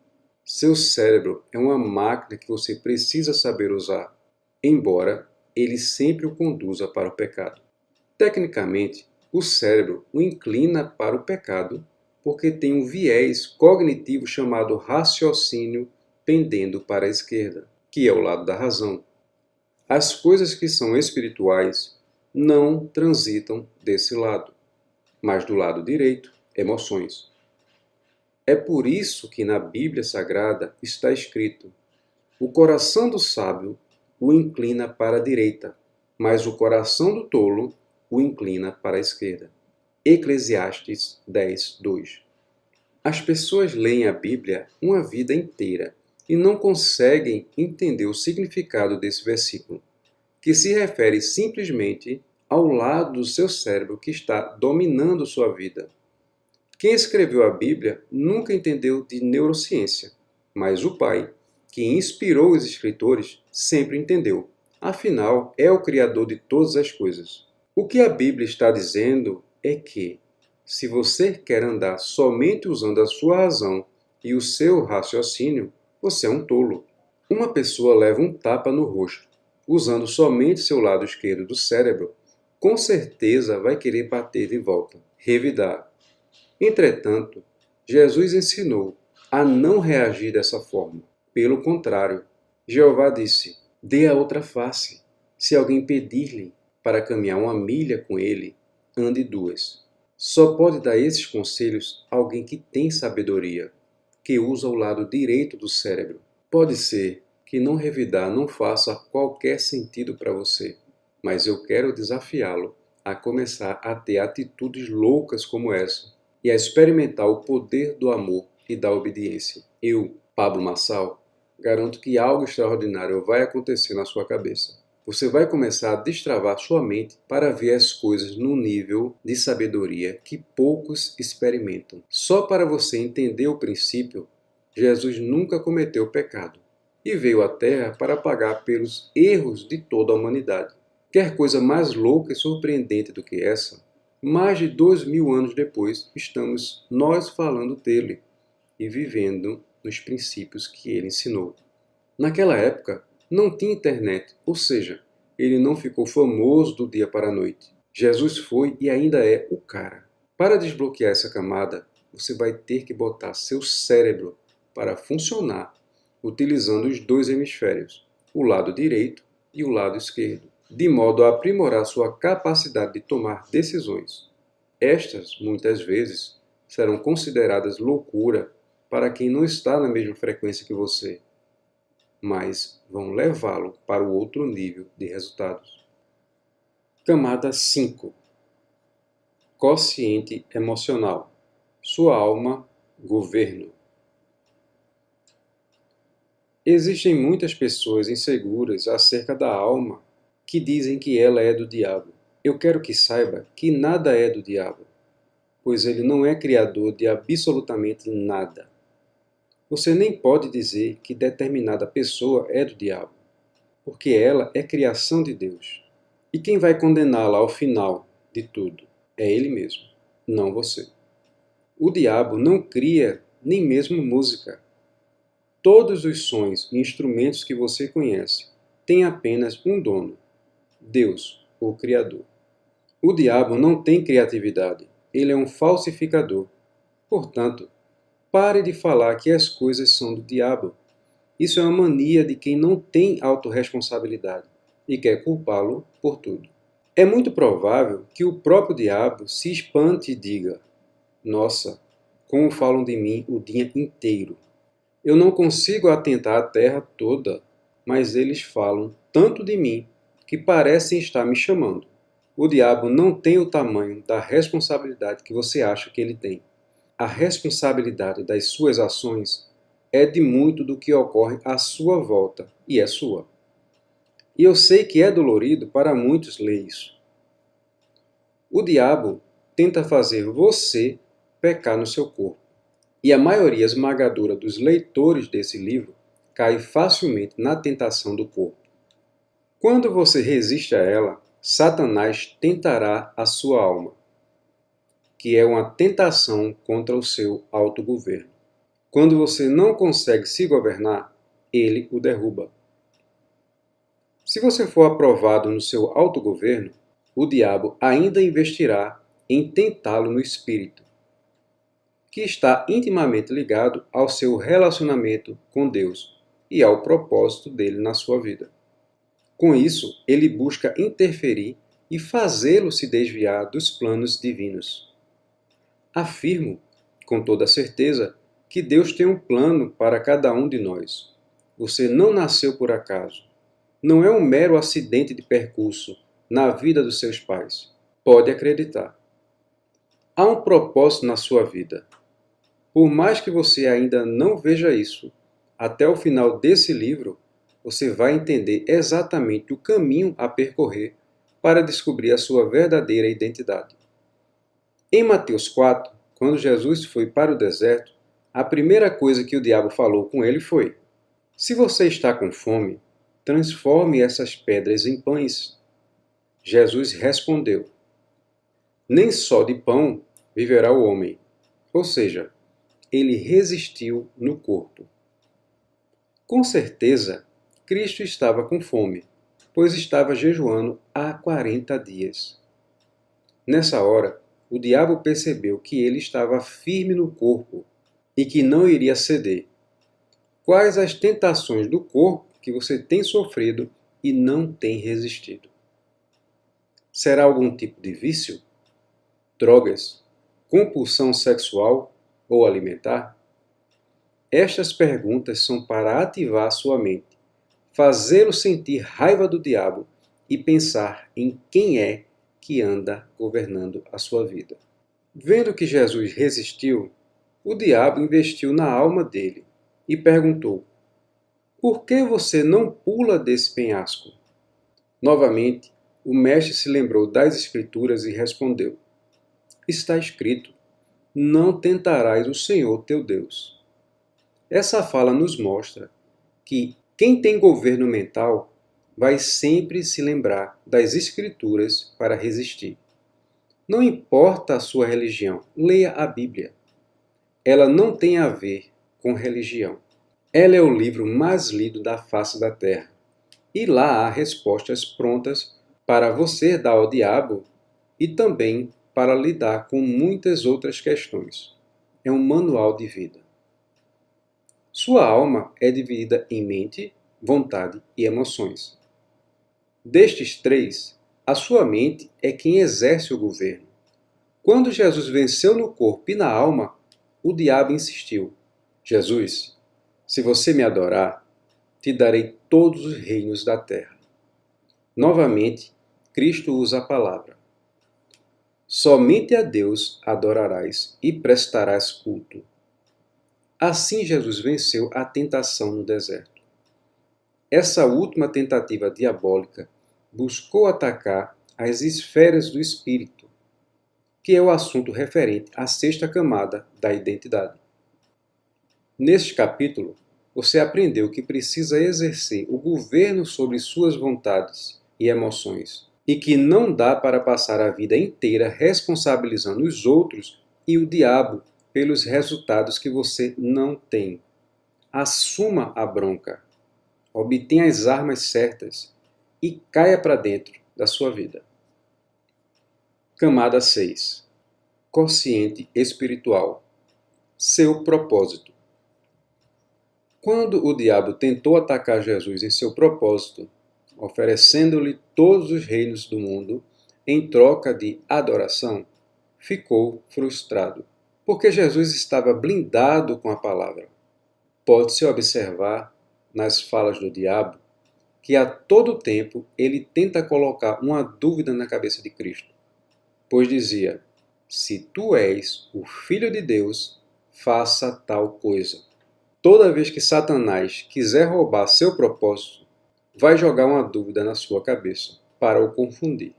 Seu cérebro é uma máquina que você precisa saber usar, embora ele sempre o conduza para o pecado. Tecnicamente, o cérebro o inclina para o pecado porque tem um viés cognitivo chamado raciocínio pendendo para a esquerda, que é o lado da razão. As coisas que são espirituais não transitam desse lado, mas do lado direito, emoções. É por isso que na Bíblia Sagrada está escrito: o coração do sábio o inclina para a direita, mas o coração do tolo o inclina para a esquerda. Eclesiastes 10:2. As pessoas leem a Bíblia uma vida inteira e não conseguem entender o significado desse versículo, que se refere simplesmente ao lado do seu cérebro que está dominando sua vida. Quem escreveu a Bíblia nunca entendeu de neurociência, mas o Pai, que inspirou os escritores, sempre entendeu. Afinal, é o Criador de todas as coisas. O que a Bíblia está dizendo é que, se você quer andar somente usando a sua razão e o seu raciocínio, você é um tolo. Uma pessoa leva um tapa no rosto, usando somente seu lado esquerdo do cérebro, com certeza vai querer bater de volta, revidar. Entretanto, Jesus ensinou a não reagir dessa forma. Pelo contrário, Jeová disse: dê a outra face. Se alguém pedir-lhe para caminhar 1 milha com ele, ande 2. Só pode dar esses conselhos alguém que tem sabedoria, que usa o lado direito do cérebro. Pode ser que não revidar não faça qualquer sentido para você, mas eu quero desafiá-lo a começar a ter atitudes loucas como essa e a experimentar o poder do amor e da obediência. Eu, Pablo Marçal, garanto que algo extraordinário vai acontecer na sua cabeça. Você vai começar a destravar sua mente para ver as coisas num nível de sabedoria que poucos experimentam. Só para você entender o princípio, Jesus nunca cometeu pecado e veio à Terra para pagar pelos erros de toda a humanidade. Quer coisa mais louca e surpreendente do que essa? Mais de 2000 anos depois, estamos nós falando dele e vivendo nos princípios que ele ensinou. Naquela época, não tinha internet, ou seja, ele não ficou famoso do dia para a noite. Jesus foi e ainda é o cara. Para desbloquear essa camada, você vai ter que botar seu cérebro para funcionar, utilizando os dois hemisférios, o lado direito e o lado esquerdo, de modo a aprimorar sua capacidade de tomar decisões. Estas, muitas vezes, serão consideradas loucura para quem não está na mesma frequência que você, mas vão levá-lo para o outro nível de resultados. Camada 5. Quociente emocional. Sua alma, governo. Existem muitas pessoas inseguras acerca da alma que dizem que ela é do diabo. Eu quero que saiba que nada é do diabo, pois ele não é criador de absolutamente nada. Você nem pode dizer que determinada pessoa é do diabo. porque ela é criação de Deus. E quem vai condená-la ao final de tudo é Ele mesmo, não você. O diabo não cria nem mesmo música. Todos os sons e instrumentos que você conhece têm apenas um dono: Deus, o Criador. O diabo não tem criatividade, ele é um falsificador. Portanto, pare de falar que as coisas são do diabo. Isso é uma mania de quem não tem autorresponsabilidade e quer culpá-lo por tudo. É muito provável que o próprio diabo se espante e diga: Nossa, como falam de mim o dia inteiro. Eu não consigo atentar a terra toda, mas eles falam tanto de mim que parecem estar me chamando. O diabo não tem o tamanho da responsabilidade que você acha que ele tem. A responsabilidade das suas ações é de muito do que ocorre à sua volta, e é sua. E eu sei que é dolorido para muitos ler isso. O diabo tenta fazer você pecar no seu corpo. E a maioria esmagadora dos leitores desse livro cai facilmente na tentação do corpo. Quando você resiste a ela, Satanás tentará a sua alma, que é uma tentação contra o seu autogoverno. Quando você não consegue se governar, ele o derruba. Se você for aprovado no seu autogoverno, o diabo ainda investirá em tentá-lo no espírito, que está intimamente ligado ao seu relacionamento com Deus e ao propósito dele na sua vida. Com isso, ele busca interferir e fazê-lo se desviar dos planos divinos. Afirmo, com toda certeza, que Deus tem um plano para cada um de nós. Você não nasceu por acaso. Não é um mero acidente de percurso na vida dos seus pais. Pode acreditar. Há um propósito na sua vida. Por mais que você ainda não veja isso, até o final desse livro, você vai entender exatamente o caminho a percorrer para descobrir a sua verdadeira identidade. Em Mateus 4, quando Jesus foi para o deserto, a primeira coisa que o diabo falou com ele foi: Se você está com fome, transforme essas pedras em pães. Jesus respondeu: Nem só de pão viverá o homem. Ou seja, ele resistiu no corpo. Com certeza, Cristo estava com fome, pois estava jejuando há 40 dias. Nessa hora, o diabo percebeu que ele estava firme no corpo e que não iria ceder. Quais as tentações do corpo que você tem sofrido e não tem resistido? Será algum tipo de vício? Drogas? Compulsão sexual ou alimentar? Estas perguntas são para ativar sua mente, fazê-lo sentir raiva do diabo e pensar em quem é que anda governando a sua vida. Vendo que Jesus resistiu, o diabo investiu na alma dele e perguntou: Por que você não pula desse penhasco? Novamente, o mestre se lembrou das Escrituras e respondeu: Está escrito: Não tentarás o Senhor teu Deus. Essa fala nos mostra que quem tem governo mental vai sempre se lembrar das Escrituras para resistir. Não importa a sua religião, leia a Bíblia. Ela não tem a ver com religião. Ela é o livro mais lido da face da terra. E lá há respostas prontas para você dar ao diabo e também para lidar com muitas outras questões. É um manual de vida. Sua alma é dividida em mente, vontade e emoções. Destes três, a sua mente é quem exerce o governo. Quando Jesus venceu no corpo e na alma, o diabo insistiu: Jesus, se você me adorar, te darei todos os reinos da terra. Novamente, Cristo usa a palavra: Somente a Deus adorarás e prestarás culto. Assim Jesus venceu a tentação no deserto. Essa última tentativa diabólica buscou atacar as esferas do espírito, que é o assunto referente à sexta camada da identidade. Neste capítulo, você aprendeu que precisa exercer o governo sobre suas vontades e emoções, e que não dá para passar a vida inteira responsabilizando os outros e o diabo pelos resultados que você não tem. Assuma a bronca, obtenha as armas certas e caia para dentro da sua vida. Camada 6. Quociente espiritual. Seu propósito. Quando o diabo tentou atacar Jesus em seu propósito, oferecendo-lhe todos os reinos do mundo em troca de adoração, ficou frustrado, porque Jesus estava blindado com a palavra. Pode-se observar nas falas do diabo que a todo tempo ele tenta colocar uma dúvida na cabeça de Cristo, pois dizia: se tu és o Filho de Deus, faça tal coisa. Toda vez que Satanás quiser roubar seu propósito, vai jogar uma dúvida na sua cabeça para o confundir.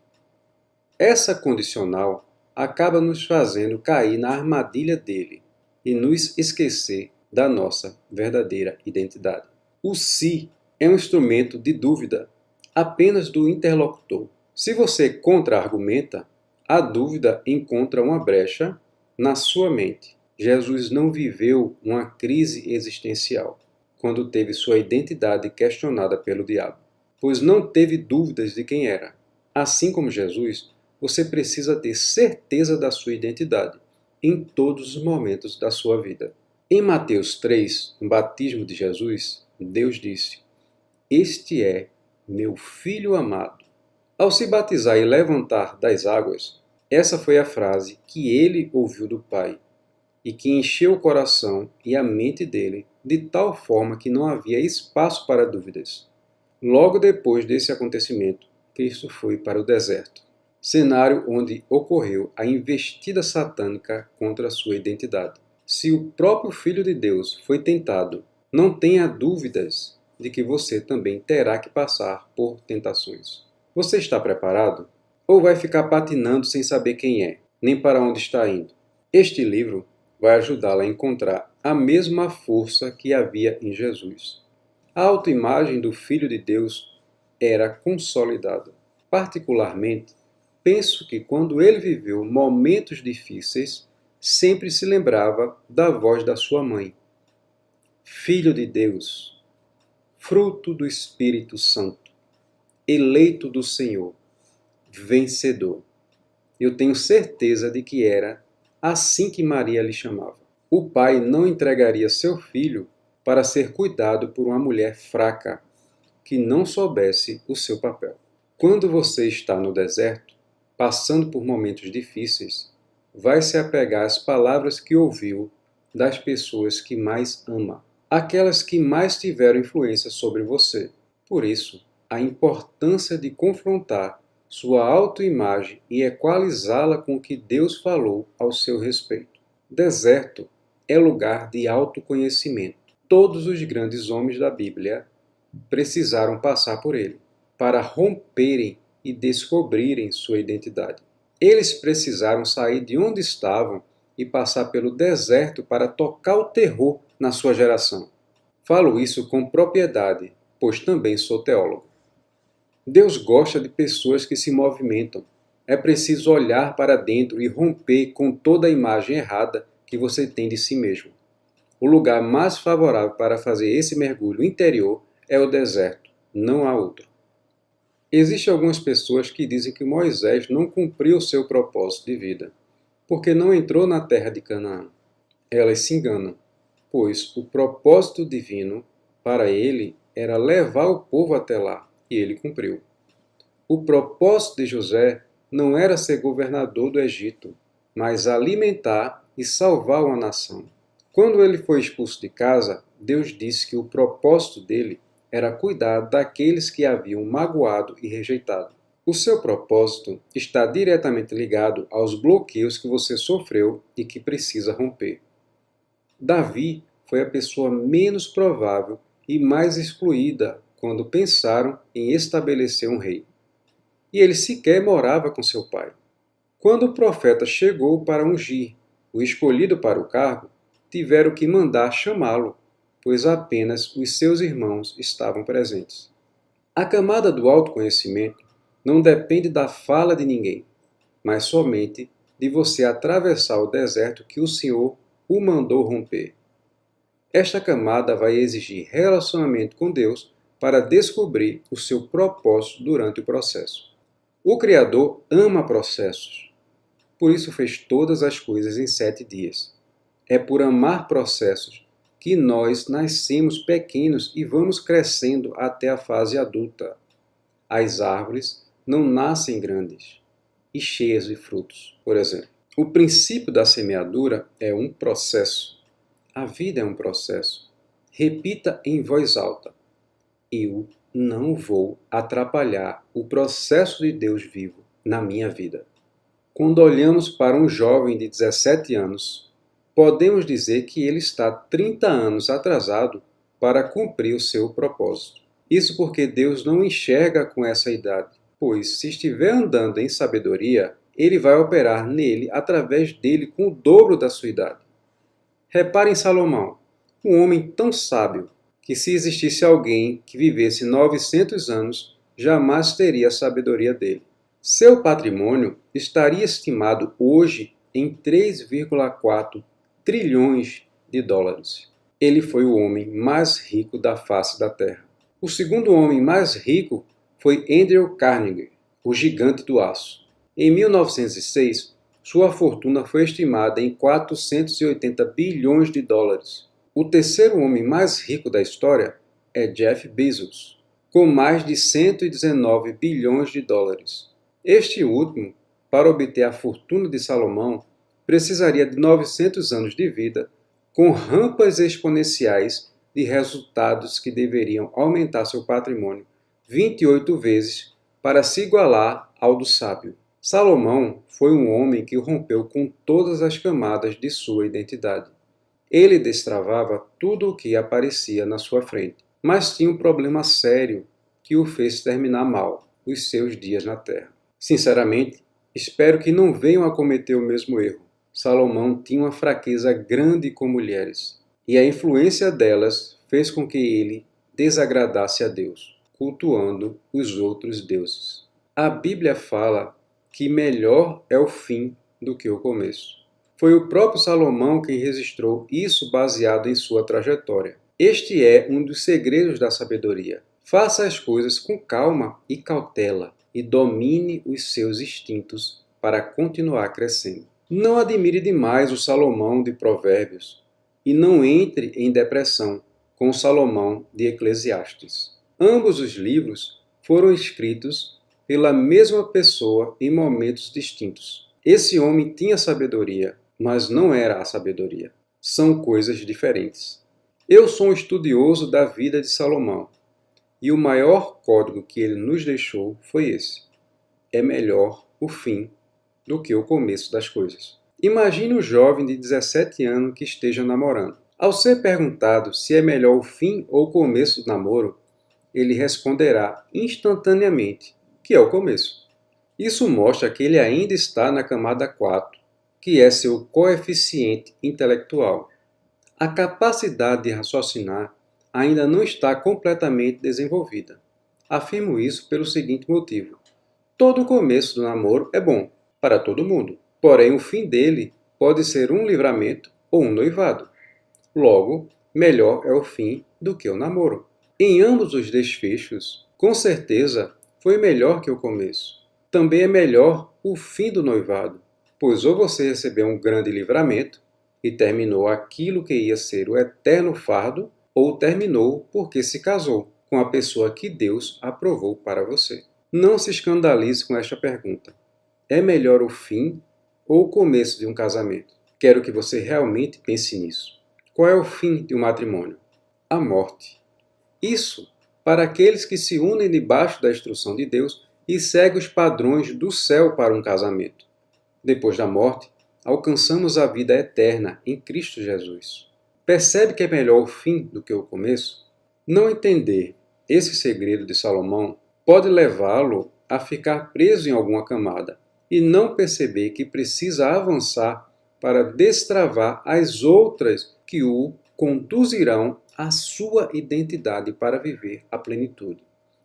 Essa condicional acaba nos fazendo cair na armadilha dele e nos esquecer da nossa verdadeira identidade. O se é um instrumento de dúvida apenas do interlocutor. Se você contra-argumenta, a dúvida encontra uma brecha na sua mente. Jesus não viveu uma crise existencial quando teve sua identidade questionada pelo diabo, pois não teve dúvidas de quem era. Assim como Jesus, você precisa ter certeza da sua identidade em todos os momentos da sua vida. Em Mateus 3, no batismo de Jesus, Deus disse: "Este é meu Filho amado." Ao se batizar e levantar das águas, essa foi a frase que ele ouviu do Pai e que encheu o coração e a mente dele de tal forma que não havia espaço para dúvidas. Logo depois desse acontecimento, Cristo foi para o deserto, cenário onde ocorreu a investida satânica contra a sua identidade. Se o próprio Filho de Deus foi tentado, não tenha dúvidas de que você também terá que passar por tentações. Você está preparado? Ou vai ficar patinando sem saber quem é, nem para onde está indo? Este livro vai ajudá-la a encontrar a mesma força que havia em Jesus. A autoimagem do Filho de Deus era consolidada. Particularmente, penso que quando ele viveu momentos difíceis, sempre se lembrava da voz da sua mãe. Filho de Deus, fruto do Espírito Santo, eleito do Senhor, vencedor. Eu tenho certeza de que era assim que Maria lhe chamava. O pai não entregaria seu filho para ser cuidado por uma mulher fraca, que não soubesse o seu papel. Quando você está no deserto, passando por momentos difíceis, vai se apegar às palavras que ouviu das pessoas que mais ama, aquelas que mais tiveram influência sobre você. Por isso, a importância de confrontar sua autoimagem e equalizá-la com o que Deus falou ao seu respeito. Deserto é lugar de autoconhecimento. Todos os grandes homens da Bíblia precisaram passar por ele, para romperem e descobrirem sua identidade. Eles precisaram sair de onde estavam e passar pelo deserto para tocar o terror na sua geração. Falo isso com propriedade, pois também sou teólogo. Deus gosta de pessoas que se movimentam. É preciso olhar para dentro e romper com toda a imagem errada que você tem de si mesmo. O lugar mais favorável para fazer esse mergulho interior é o deserto, não há outro. Existem algumas pessoas que dizem que Moisés não cumpriu seu propósito de vida, porque não entrou na terra de Canaã. Elas se enganam, pois o propósito divino para ele era levar o povo até lá, e ele cumpriu. O propósito de José não era ser governador do Egito, mas alimentar e salvar uma nação. Quando ele foi expulso de casa, Deus disse que o propósito dele era cuidar daqueles que haviam magoado e rejeitado. O seu propósito está diretamente ligado aos bloqueios que você sofreu e que precisa romper. Davi foi a pessoa menos provável e mais excluída quando pensaram em estabelecer um rei. E ele sequer morava com seu pai. Quando o profeta chegou para ungir o escolhido para o cargo, tiveram que mandar chamá-lo, pois apenas os seus irmãos estavam presentes. A camada do autoconhecimento não depende da fala de ninguém, mas somente de você atravessar o deserto que o Senhor o mandou romper. Esta camada vai exigir relacionamento com Deus para descobrir o seu propósito durante o processo. O Criador ama processos, por isso fez todas as coisas em 7 dias. É por amar processos que nós nascemos pequenos e vamos crescendo até a fase adulta. As árvores não nascem grandes e cheias de frutos, por exemplo. O princípio da semeadura é um processo. A vida é um processo. Repita em voz alta: eu não vou atrapalhar o processo de Deus vivo na minha vida. Quando olhamos para um jovem de 17 anos, podemos dizer que ele está 30 anos atrasado para cumprir o seu propósito. Isso porque Deus não enxerga com essa idade, pois se estiver andando em sabedoria, ele vai operar nele através dele com o dobro da sua idade. Repare em Salomão, um homem tão sábio que se existisse alguém que vivesse 900 anos, jamais teria a sabedoria dele. Seu patrimônio estaria estimado hoje em 3,4 trilhões de dólares. Ele foi o homem mais rico da face da Terra. O segundo homem mais rico foi Andrew Carnegie, o gigante do aço. Em 1906, sua fortuna foi estimada em 480 bilhões de dólares. O terceiro homem mais rico da história é Jeff Bezos, com mais de 119 bilhões de dólares. Este último, para obter a fortuna de Salomão, precisaria de 900 anos de vida, com rampas exponenciais de resultados que deveriam aumentar seu patrimônio 28 vezes para se igualar ao do sábio. Salomão foi um homem que rompeu com todas as camadas de sua identidade. Ele destravava tudo o que aparecia na sua frente, mas tinha um problema sério que o fez terminar mal os seus dias na terra. Sinceramente, espero que não venham a cometer o mesmo erro. Salomão tinha uma fraqueza grande com mulheres, e a influência delas fez com que ele desagradasse a Deus, cultuando os outros deuses. A Bíblia fala que melhor é o fim do que o começo. Foi o próprio Salomão quem registrou isso baseado em sua trajetória. Este é um dos segredos da sabedoria. Faça as coisas com calma e cautela e domine os seus instintos para continuar crescendo. Não admire demais o Salomão de Provérbios e não entre em depressão com o Salomão de Eclesiastes. Ambos os livros foram escritos pela mesma pessoa em momentos distintos. Esse homem tinha sabedoria, mas não era a sabedoria. São coisas diferentes. Eu sou um estudioso da vida de Salomão, e o maior código que ele nos deixou foi esse: é melhor o fim do que o começo das coisas. Imagine um jovem de 17 anos que esteja namorando. Ao ser perguntado se é melhor o fim ou o começo do namoro, ele responderá instantaneamente que é o começo. Isso mostra que ele ainda está na camada 4, que é seu coeficiente intelectual. A capacidade de raciocinar ainda não está completamente desenvolvida. Afirmo isso pelo seguinte motivo: todo começo do namoro é bom para todo mundo, porém o fim dele pode ser um livramento ou um noivado. Logo, melhor é o fim do que o namoro. Em ambos os desfechos, com certeza, foi melhor que o começo. Também é melhor o fim do noivado, pois ou você recebeu um grande livramento e terminou aquilo que ia ser o eterno fardo, ou terminou porque se casou com a pessoa que Deus aprovou para você. Não se escandalize com esta pergunta: é melhor o fim ou o começo de um casamento? Quero que você realmente pense nisso. Qual é o fim de um matrimônio? A morte. Isso para aqueles que se unem debaixo da instrução de Deus e seguem os padrões do céu para um casamento. Depois da morte, alcançamos a vida eterna em Cristo Jesus. Percebe que é melhor o fim do que o começo? Não entender esse segredo de Salomão pode levá-lo a ficar preso em alguma camada e não perceber que precisa avançar para destravar as outras que o conduzirão a sua identidade para viver a plenitude,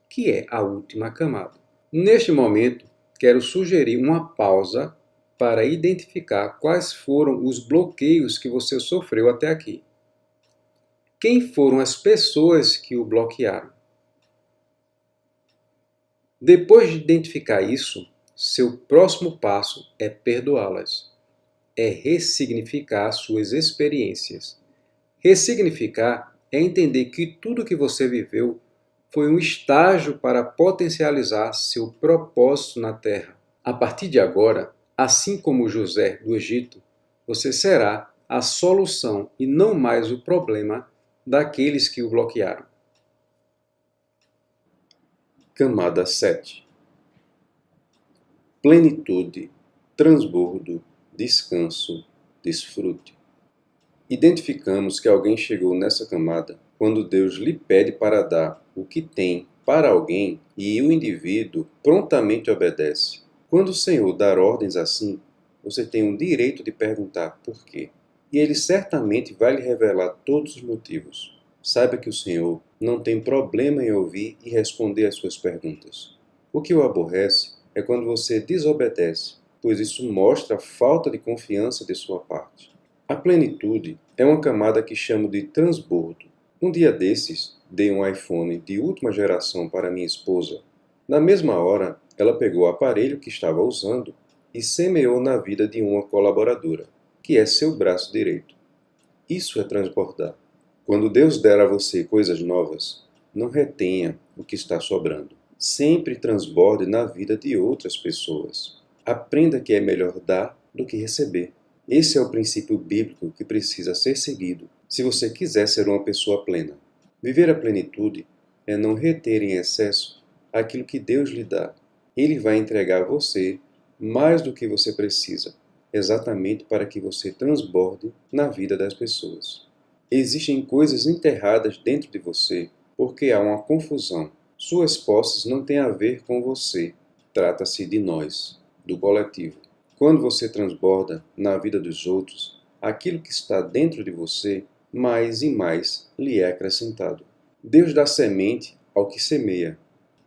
que é a última camada. Neste momento, quero sugerir uma pausa para identificar quais foram os bloqueios que você sofreu até aqui. Quem foram as pessoas que o bloquearam? Depois de identificar isso, seu próximo passo é perdoá-las. É ressignificar suas experiências. Ressignificar é entender que tudo que você viveu foi um estágio para potencializar seu propósito na Terra. A partir de agora, assim como José do Egito, você será a solução e não mais o problema daqueles que o bloquearam. Camada 7. Plenitude, transbordo, descanso, desfrute. Identificamos que alguém chegou nessa camada quando Deus lhe pede para dar o que tem para alguém e o indivíduo prontamente obedece. Quando o Senhor dar ordens assim, você tem o direito de perguntar por quê. E Ele certamente vai lhe revelar todos os motivos. Saiba que o Senhor não tem problema em ouvir e responder às suas perguntas. O que o aborrece é quando você desobedece, pois isso mostra a falta de confiança de sua parte. A plenitude é uma camada que chamo de transbordo. Um dia desses, dei um iPhone de última geração para minha esposa. Na mesma hora, ela pegou o aparelho que estava usando e semeou na vida de uma colaboradora, que é seu braço direito. Isso é transbordar. Quando Deus der a você coisas novas, não retenha o que está sobrando. Sempre transborde na vida de outras pessoas. Aprenda que é melhor dar do que receber. Esse é o princípio bíblico que precisa ser seguido se você quiser ser uma pessoa plena. Viver a plenitude é não reter em excesso aquilo que Deus lhe dá. Ele vai entregar a você mais do que você precisa, exatamente para que você transborde na vida das pessoas. Existem coisas enterradas dentro de você porque há uma confusão. Suas posses não têm a ver com você. Trata-se de nós, do coletivo. Quando você transborda na vida dos outros, aquilo que está dentro de você, mais e mais lhe é acrescentado. Deus dá semente ao que semeia.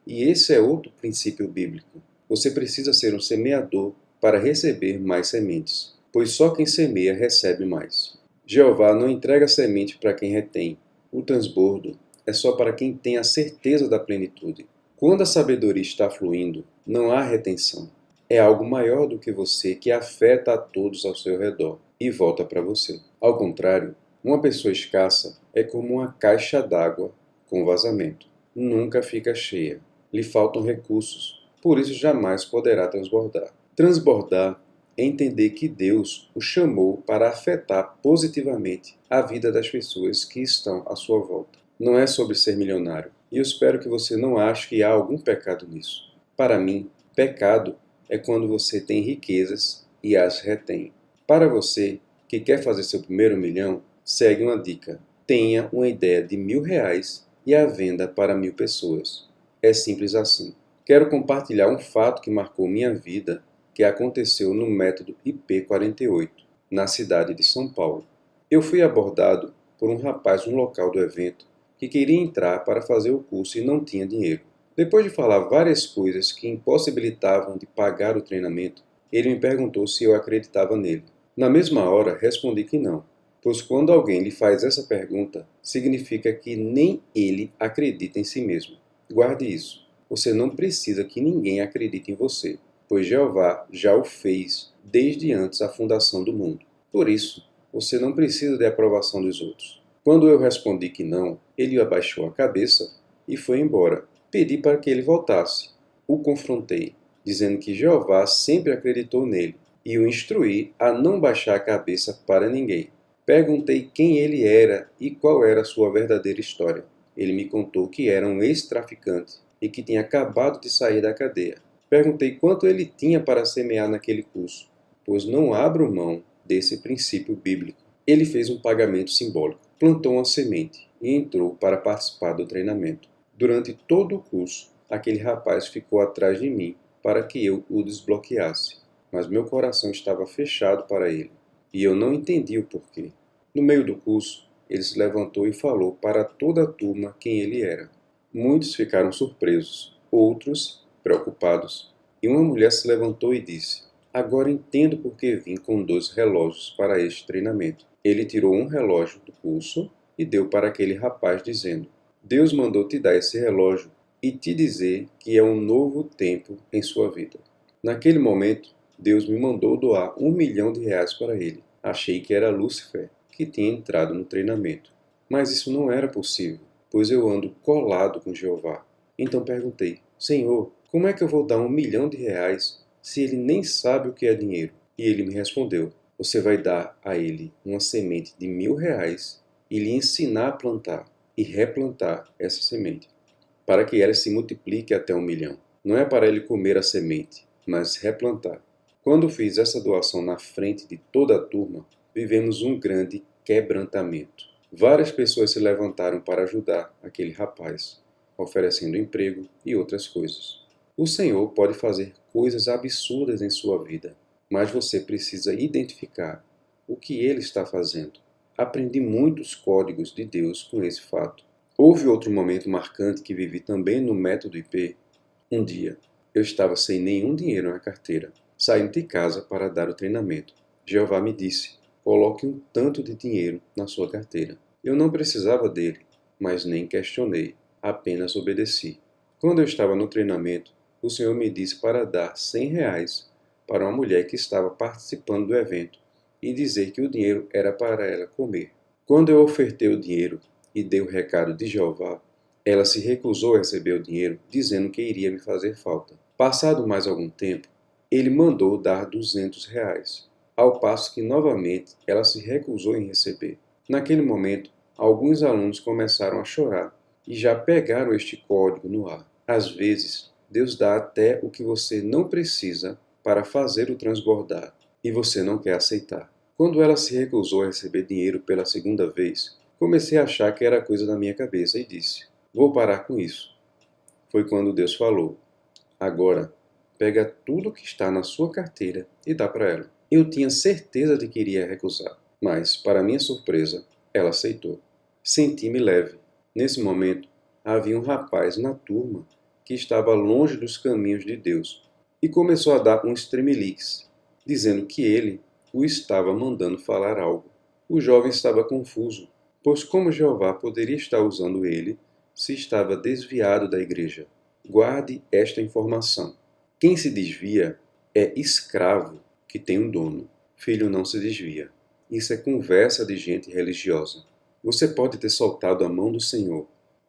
E esse é outro princípio bíblico. Você precisa ser um semeador para receber mais sementes, pois só quem semeia recebe mais. Jeová não entrega semente para quem retém. O transbordo é só para quem tem a certeza da plenitude. Quando a sabedoria está fluindo, não há retenção. É algo maior do que você que afeta a todos ao seu redor e volta para você. Ao contrário, uma pessoa escassa é como uma caixa d'água com vazamento. Nunca fica cheia. Lhe faltam recursos, por isso jamais poderá transbordar. Transbordar é entender que Deus o chamou para afetar positivamente a vida das pessoas que estão à sua volta. Não é sobre ser milionário, e eu espero que você não ache que há algum pecado nisso. Para mim, pecado é quando você tem riquezas e as retém. Para você que quer fazer seu primeiro milhão, segue uma dica. Tenha uma ideia de R$ 1.000 e a venda para 1.000 pessoas. É simples assim. Quero compartilhar um fato que marcou minha vida, que aconteceu no método IP48, na cidade de São Paulo. Eu fui abordado por um rapaz no local do evento que queria entrar para fazer o curso e não tinha dinheiro. Depois de falar várias coisas que impossibilitavam de pagar o treinamento, ele me perguntou se eu acreditava nele. Na mesma hora, respondi que não, pois quando alguém lhe faz essa pergunta, significa que nem ele acredita em si mesmo. Guarde isso. Você não precisa que ninguém acredite em você, pois Jeová já o fez desde antes da fundação do mundo. Por isso, você não precisa de aprovação dos outros. Quando eu respondi que não, ele abaixou a cabeça e foi embora. Pedi para que ele voltasse. O confrontei, dizendo que Jeová sempre acreditou nele, e o instruí a não baixar a cabeça para ninguém. Perguntei quem ele era e qual era a sua verdadeira história. Ele me contou que era um ex-traficante e que tinha acabado de sair da cadeia. Perguntei quanto ele tinha para semear naquele curso, pois não abro mão desse princípio bíblico. Ele fez um pagamento simbólico, plantou uma semente e entrou para participar do treinamento. Durante todo o curso, aquele rapaz ficou atrás de mim para que eu o desbloqueasse, mas meu coração estava fechado para ele, e eu não entendi o porquê. No meio do curso, ele se levantou e falou para toda a turma quem ele era. Muitos ficaram surpresos, outros preocupados. E uma mulher se levantou e disse: Agora entendo por que vim com 2 relógios para este treinamento. Ele tirou um relógio do pulso e deu para aquele rapaz, dizendo: Deus mandou te dar esse relógio e te dizer que é um novo tempo em sua vida. Naquele momento, Deus me mandou doar R$ 1 milhão para ele. Achei que era Lúcifer que tinha entrado no treinamento. Mas isso não era possível, pois eu ando colado com Jeová. Então perguntei: Senhor, como é que eu vou dar R$ 1 milhão se ele nem sabe o que é dinheiro? E ele me respondeu: Você vai dar a ele uma semente de R$ 1.000 e lhe ensinar a plantar e replantar essa semente, para que ela se multiplique até 1 milhão. Não é para ele comer a semente, mas replantar. Quando fiz essa doação na frente de toda a turma, vivemos um grande quebrantamento. Várias pessoas se levantaram para ajudar aquele rapaz, oferecendo emprego e outras coisas. O Senhor pode fazer coisas absurdas em sua vida, mas você precisa identificar o que Ele está fazendo. Aprendi muitos códigos de Deus com esse fato. Houve outro momento marcante que vivi também no método IP. Um dia, eu estava sem nenhum dinheiro na carteira, saindo de casa para dar o treinamento. Jeová me disse: coloque um tanto de dinheiro na sua carteira. Eu não precisava dele, mas nem questionei, apenas obedeci. Quando eu estava no treinamento, o Senhor me disse para dar R$ 100 para uma mulher que estava participando do evento e dizer que o dinheiro era para ela comer. Quando eu ofertei o dinheiro e dei o recado de Jeová, ela se recusou a receber o dinheiro, dizendo que iria me fazer falta. Passado mais algum tempo, ele mandou dar R$ 200, ao passo que novamente ela se recusou em receber. Naquele momento, alguns alunos começaram a chorar e já pegaram este código no ar. Às vezes, Deus dá até o que você não precisa para fazer o transbordar e você não quer aceitar. Quando ela se recusou a receber dinheiro pela segunda vez, comecei a achar que era coisa da minha cabeça e disse: vou parar com isso. Foi quando Deus falou: agora, pega tudo que está na sua carteira e dá para ela. Eu tinha certeza de que iria recusar, mas, para minha surpresa, ela aceitou. Senti-me leve. Nesse momento, havia um rapaz na turma que estava longe dos caminhos de Deus e começou a dar uns tremeliques, dizendo que ele o estava mandando falar algo. O jovem estava confuso, pois como Jeová poderia estar usando ele se estava desviado da igreja? Guarde esta informação. Quem se desvia é escravo que tem um dono. Filho não se desvia. Isso é conversa de gente religiosa. Você pode ter soltado a mão do Senhor,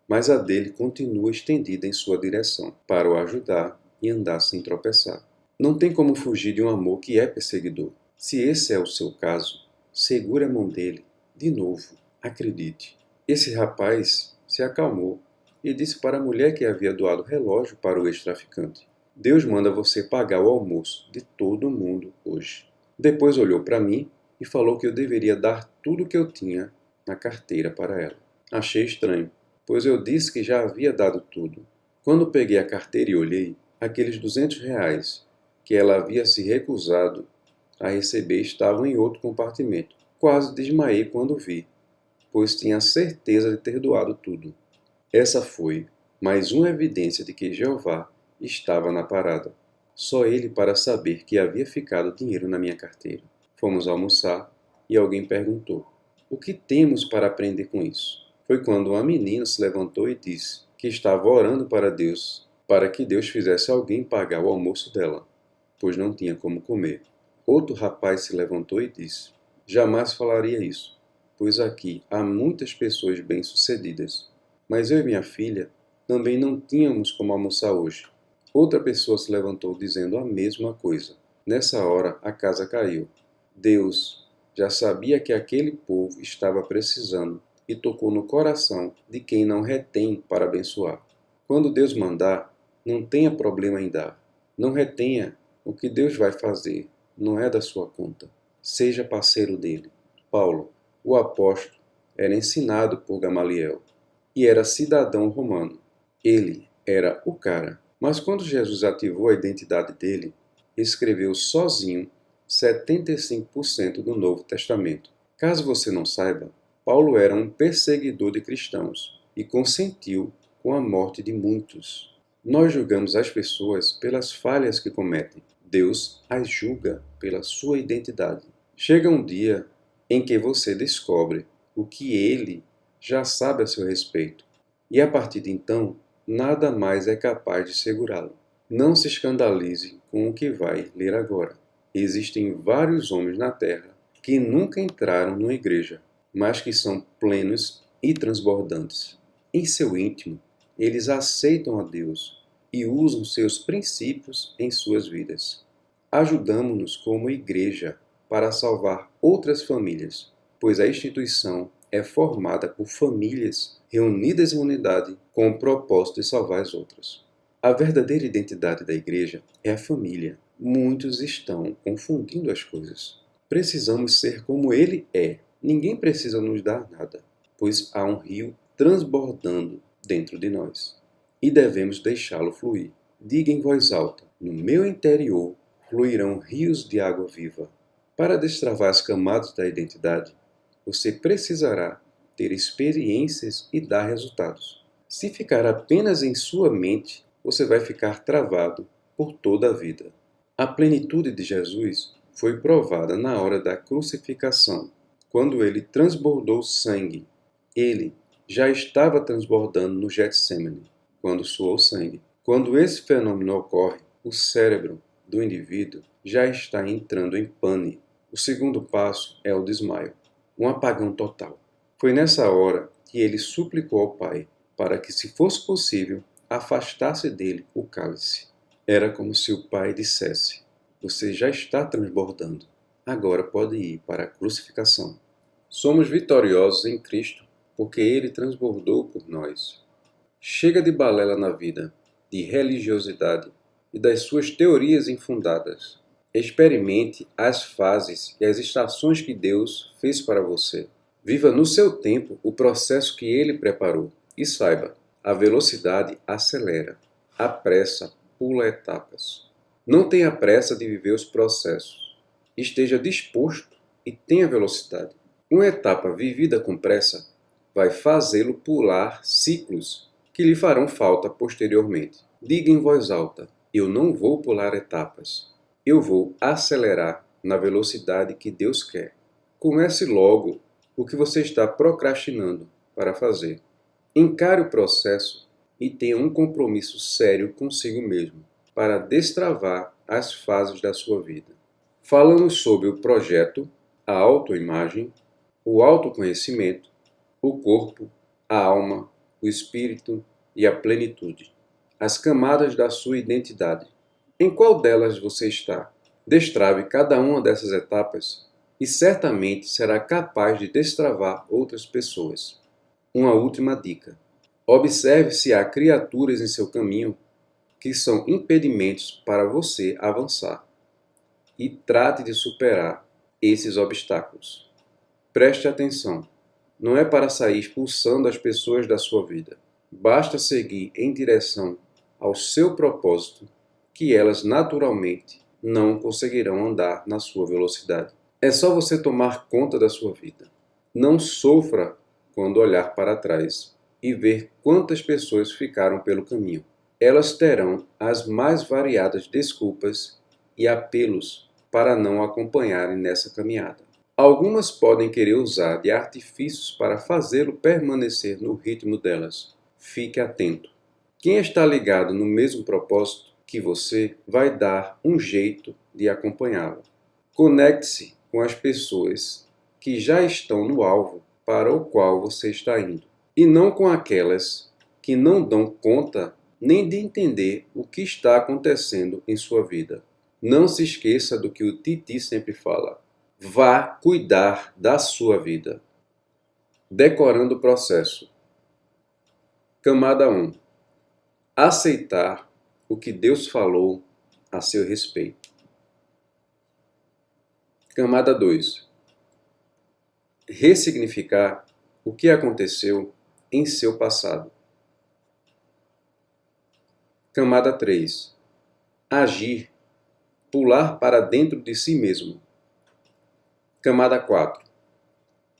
mas a dele continua estendida em sua direção, para o ajudar e andar sem tropeçar. Não tem como fugir de um amor que é perseguidor. Se esse é o seu caso, segure a mão dele, de novo, acredite. Esse rapaz se acalmou e disse para a mulher que havia doado o relógio para o ex-traficante: Deus manda você pagar o almoço de todo mundo hoje. Depois olhou para mim e falou que eu deveria dar tudo o que eu tinha na carteira para ela. Achei estranho, pois eu disse que já havia dado tudo. Quando peguei a carteira e olhei, aqueles R$ 200 que ela havia se recusado a receber estavam em outro compartimento. Quase desmaiei quando vi, pois tinha certeza de ter doado tudo. Essa foi mais uma evidência de que Jeová estava na parada. Só ele para saber que havia ficado dinheiro na minha carteira. Fomos almoçar e alguém perguntou: o que temos para aprender com isso? Foi quando uma menina se levantou e disse que estava orando para Deus, para que Deus fizesse alguém pagar o almoço dela, pois não tinha como comer. Outro rapaz se levantou e disse: jamais falaria isso, pois aqui há muitas pessoas bem-sucedidas. Mas eu e minha filha também não tínhamos como almoçar hoje. Outra pessoa se levantou dizendo a mesma coisa. Nessa hora, a casa caiu. Deus já sabia que aquele povo estava precisando e tocou no coração de quem não retém para abençoar. Quando Deus mandar, não tenha problema em dar. Não retenha o que Deus vai fazer, não é da sua conta. Seja parceiro dele. Paulo, o apóstolo, era ensinado por Gamaliel e era cidadão romano. Ele era o cara. Mas quando Jesus ativou a identidade dele, escreveu sozinho 75% do Novo Testamento. Caso você não saiba, Paulo era um perseguidor de cristãos e consentiu com a morte de muitos. Nós julgamos as pessoas pelas falhas que cometem. Deus as julga pela sua identidade. Chega um dia em que você descobre o que ele já sabe a seu respeito. E a partir de então, nada mais é capaz de segurá-lo. Não se escandalize com o que vai ler agora. Existem vários homens na Terra que nunca entraram numa igreja, mas que são plenos e transbordantes. Em seu íntimo, eles aceitam a Deus e usam seus princípios em suas vidas. Ajudamo-nos como igreja para salvar outras famílias, pois a instituição é formada por famílias reunidas em unidade com o propósito de salvar as outras. A verdadeira identidade da igreja é a família. Muitos estão confundindo as coisas. Precisamos ser como ele é. Ninguém precisa nos dar nada, pois há um rio transbordando dentro de nós. E devemos deixá-lo fluir. Diga em voz alta: no meu interior fluirão rios de água viva. Para destravar as camadas da identidade, você precisará ter experiências e dar resultados. Se ficar apenas em sua mente, você vai ficar travado por toda a vida. A plenitude de Jesus foi provada na hora da crucificação, quando ele transbordou sangue. Ele já estava transbordando no Getsemane, quando suou sangue. Quando esse fenômeno ocorre, o cérebro do indivíduo já está entrando em pane. O segundo passo é o desmaio, um apagão total. Foi nessa hora que ele suplicou ao Pai para que, se fosse possível, afastasse dele o cálice. Era como se o Pai dissesse: você já está transbordando, agora pode ir para a crucificação. Somos vitoriosos em Cristo porque ele transbordou por nós. Chega de balela na vida, de religiosidade e das suas teorias infundadas. Experimente as fases e as estações que Deus fez para você. Viva no seu tempo o processo que ele preparou. E saiba, a velocidade acelera, a pressa pula etapas. Não tenha pressa de viver os processos. Esteja disposto e tenha velocidade. Uma etapa vivida com pressa vai fazê-lo pular ciclos que lhe farão falta posteriormente. Diga em voz alta: eu não vou pular etapas. Eu vou acelerar na velocidade que Deus quer. Comece logo o que você está procrastinando para fazer. Encare o processo e tenha um compromisso sério consigo mesmo para destravar as fases da sua vida. Falamos sobre o projeto, a autoimagem, o autoconhecimento, o corpo, a alma, o espírito e a plenitude. As camadas da sua identidade. Em qual delas você está? Destrave cada uma dessas etapas e certamente será capaz de destravar outras pessoas. Uma última dica: observe se há criaturas em seu caminho que são impedimentos para você avançar e trate de superar esses obstáculos. Preste atenção, não é para sair expulsando as pessoas da sua vida. Basta seguir em direção ao seu propósito que elas naturalmente não conseguirão andar na sua velocidade. É só você tomar conta da sua vida. Não sofra quando olhar para trás e ver quantas pessoas ficaram pelo caminho. Elas terão as mais variadas desculpas e apelos para não acompanharem nessa caminhada. Algumas podem querer usar de artifícios para fazê-lo permanecer no ritmo delas. Fique atento. Quem está ligado no mesmo propósito que você vai dar um jeito de acompanhá-lo. Conecte-se com as pessoas que já estão no alvo para o qual você está indo, e não com aquelas que não dão conta nem de entender o que está acontecendo em sua vida. Não se esqueça do que o Titi sempre fala: vá cuidar da sua vida. Decorando o processo. Camada 1. Aceitar o que Deus falou a seu respeito. Camada 2. Ressignificar o que aconteceu em seu passado. Camada 3. Agir, pular para dentro de si mesmo. Camada 4.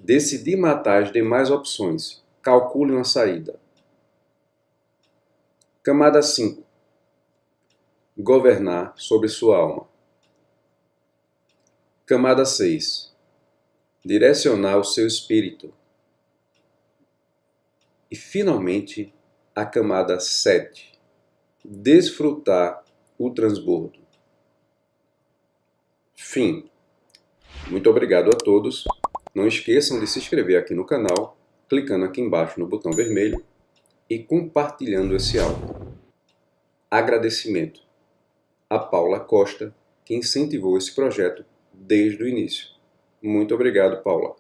Decidir matar as demais opções. Calcule uma saída. Camada 5. Governar sobre sua alma. Camada 6. Direcionar o seu espírito. E, finalmente, a camada 7. Desfrutar o transbordo. Fim. Muito obrigado a todos. Não esqueçam de se inscrever aqui no canal, clicando aqui embaixo no botão vermelho e compartilhando esse áudio. Agradecimento a Paula Costa, que incentivou esse projeto desde o início. Muito obrigado, Paula.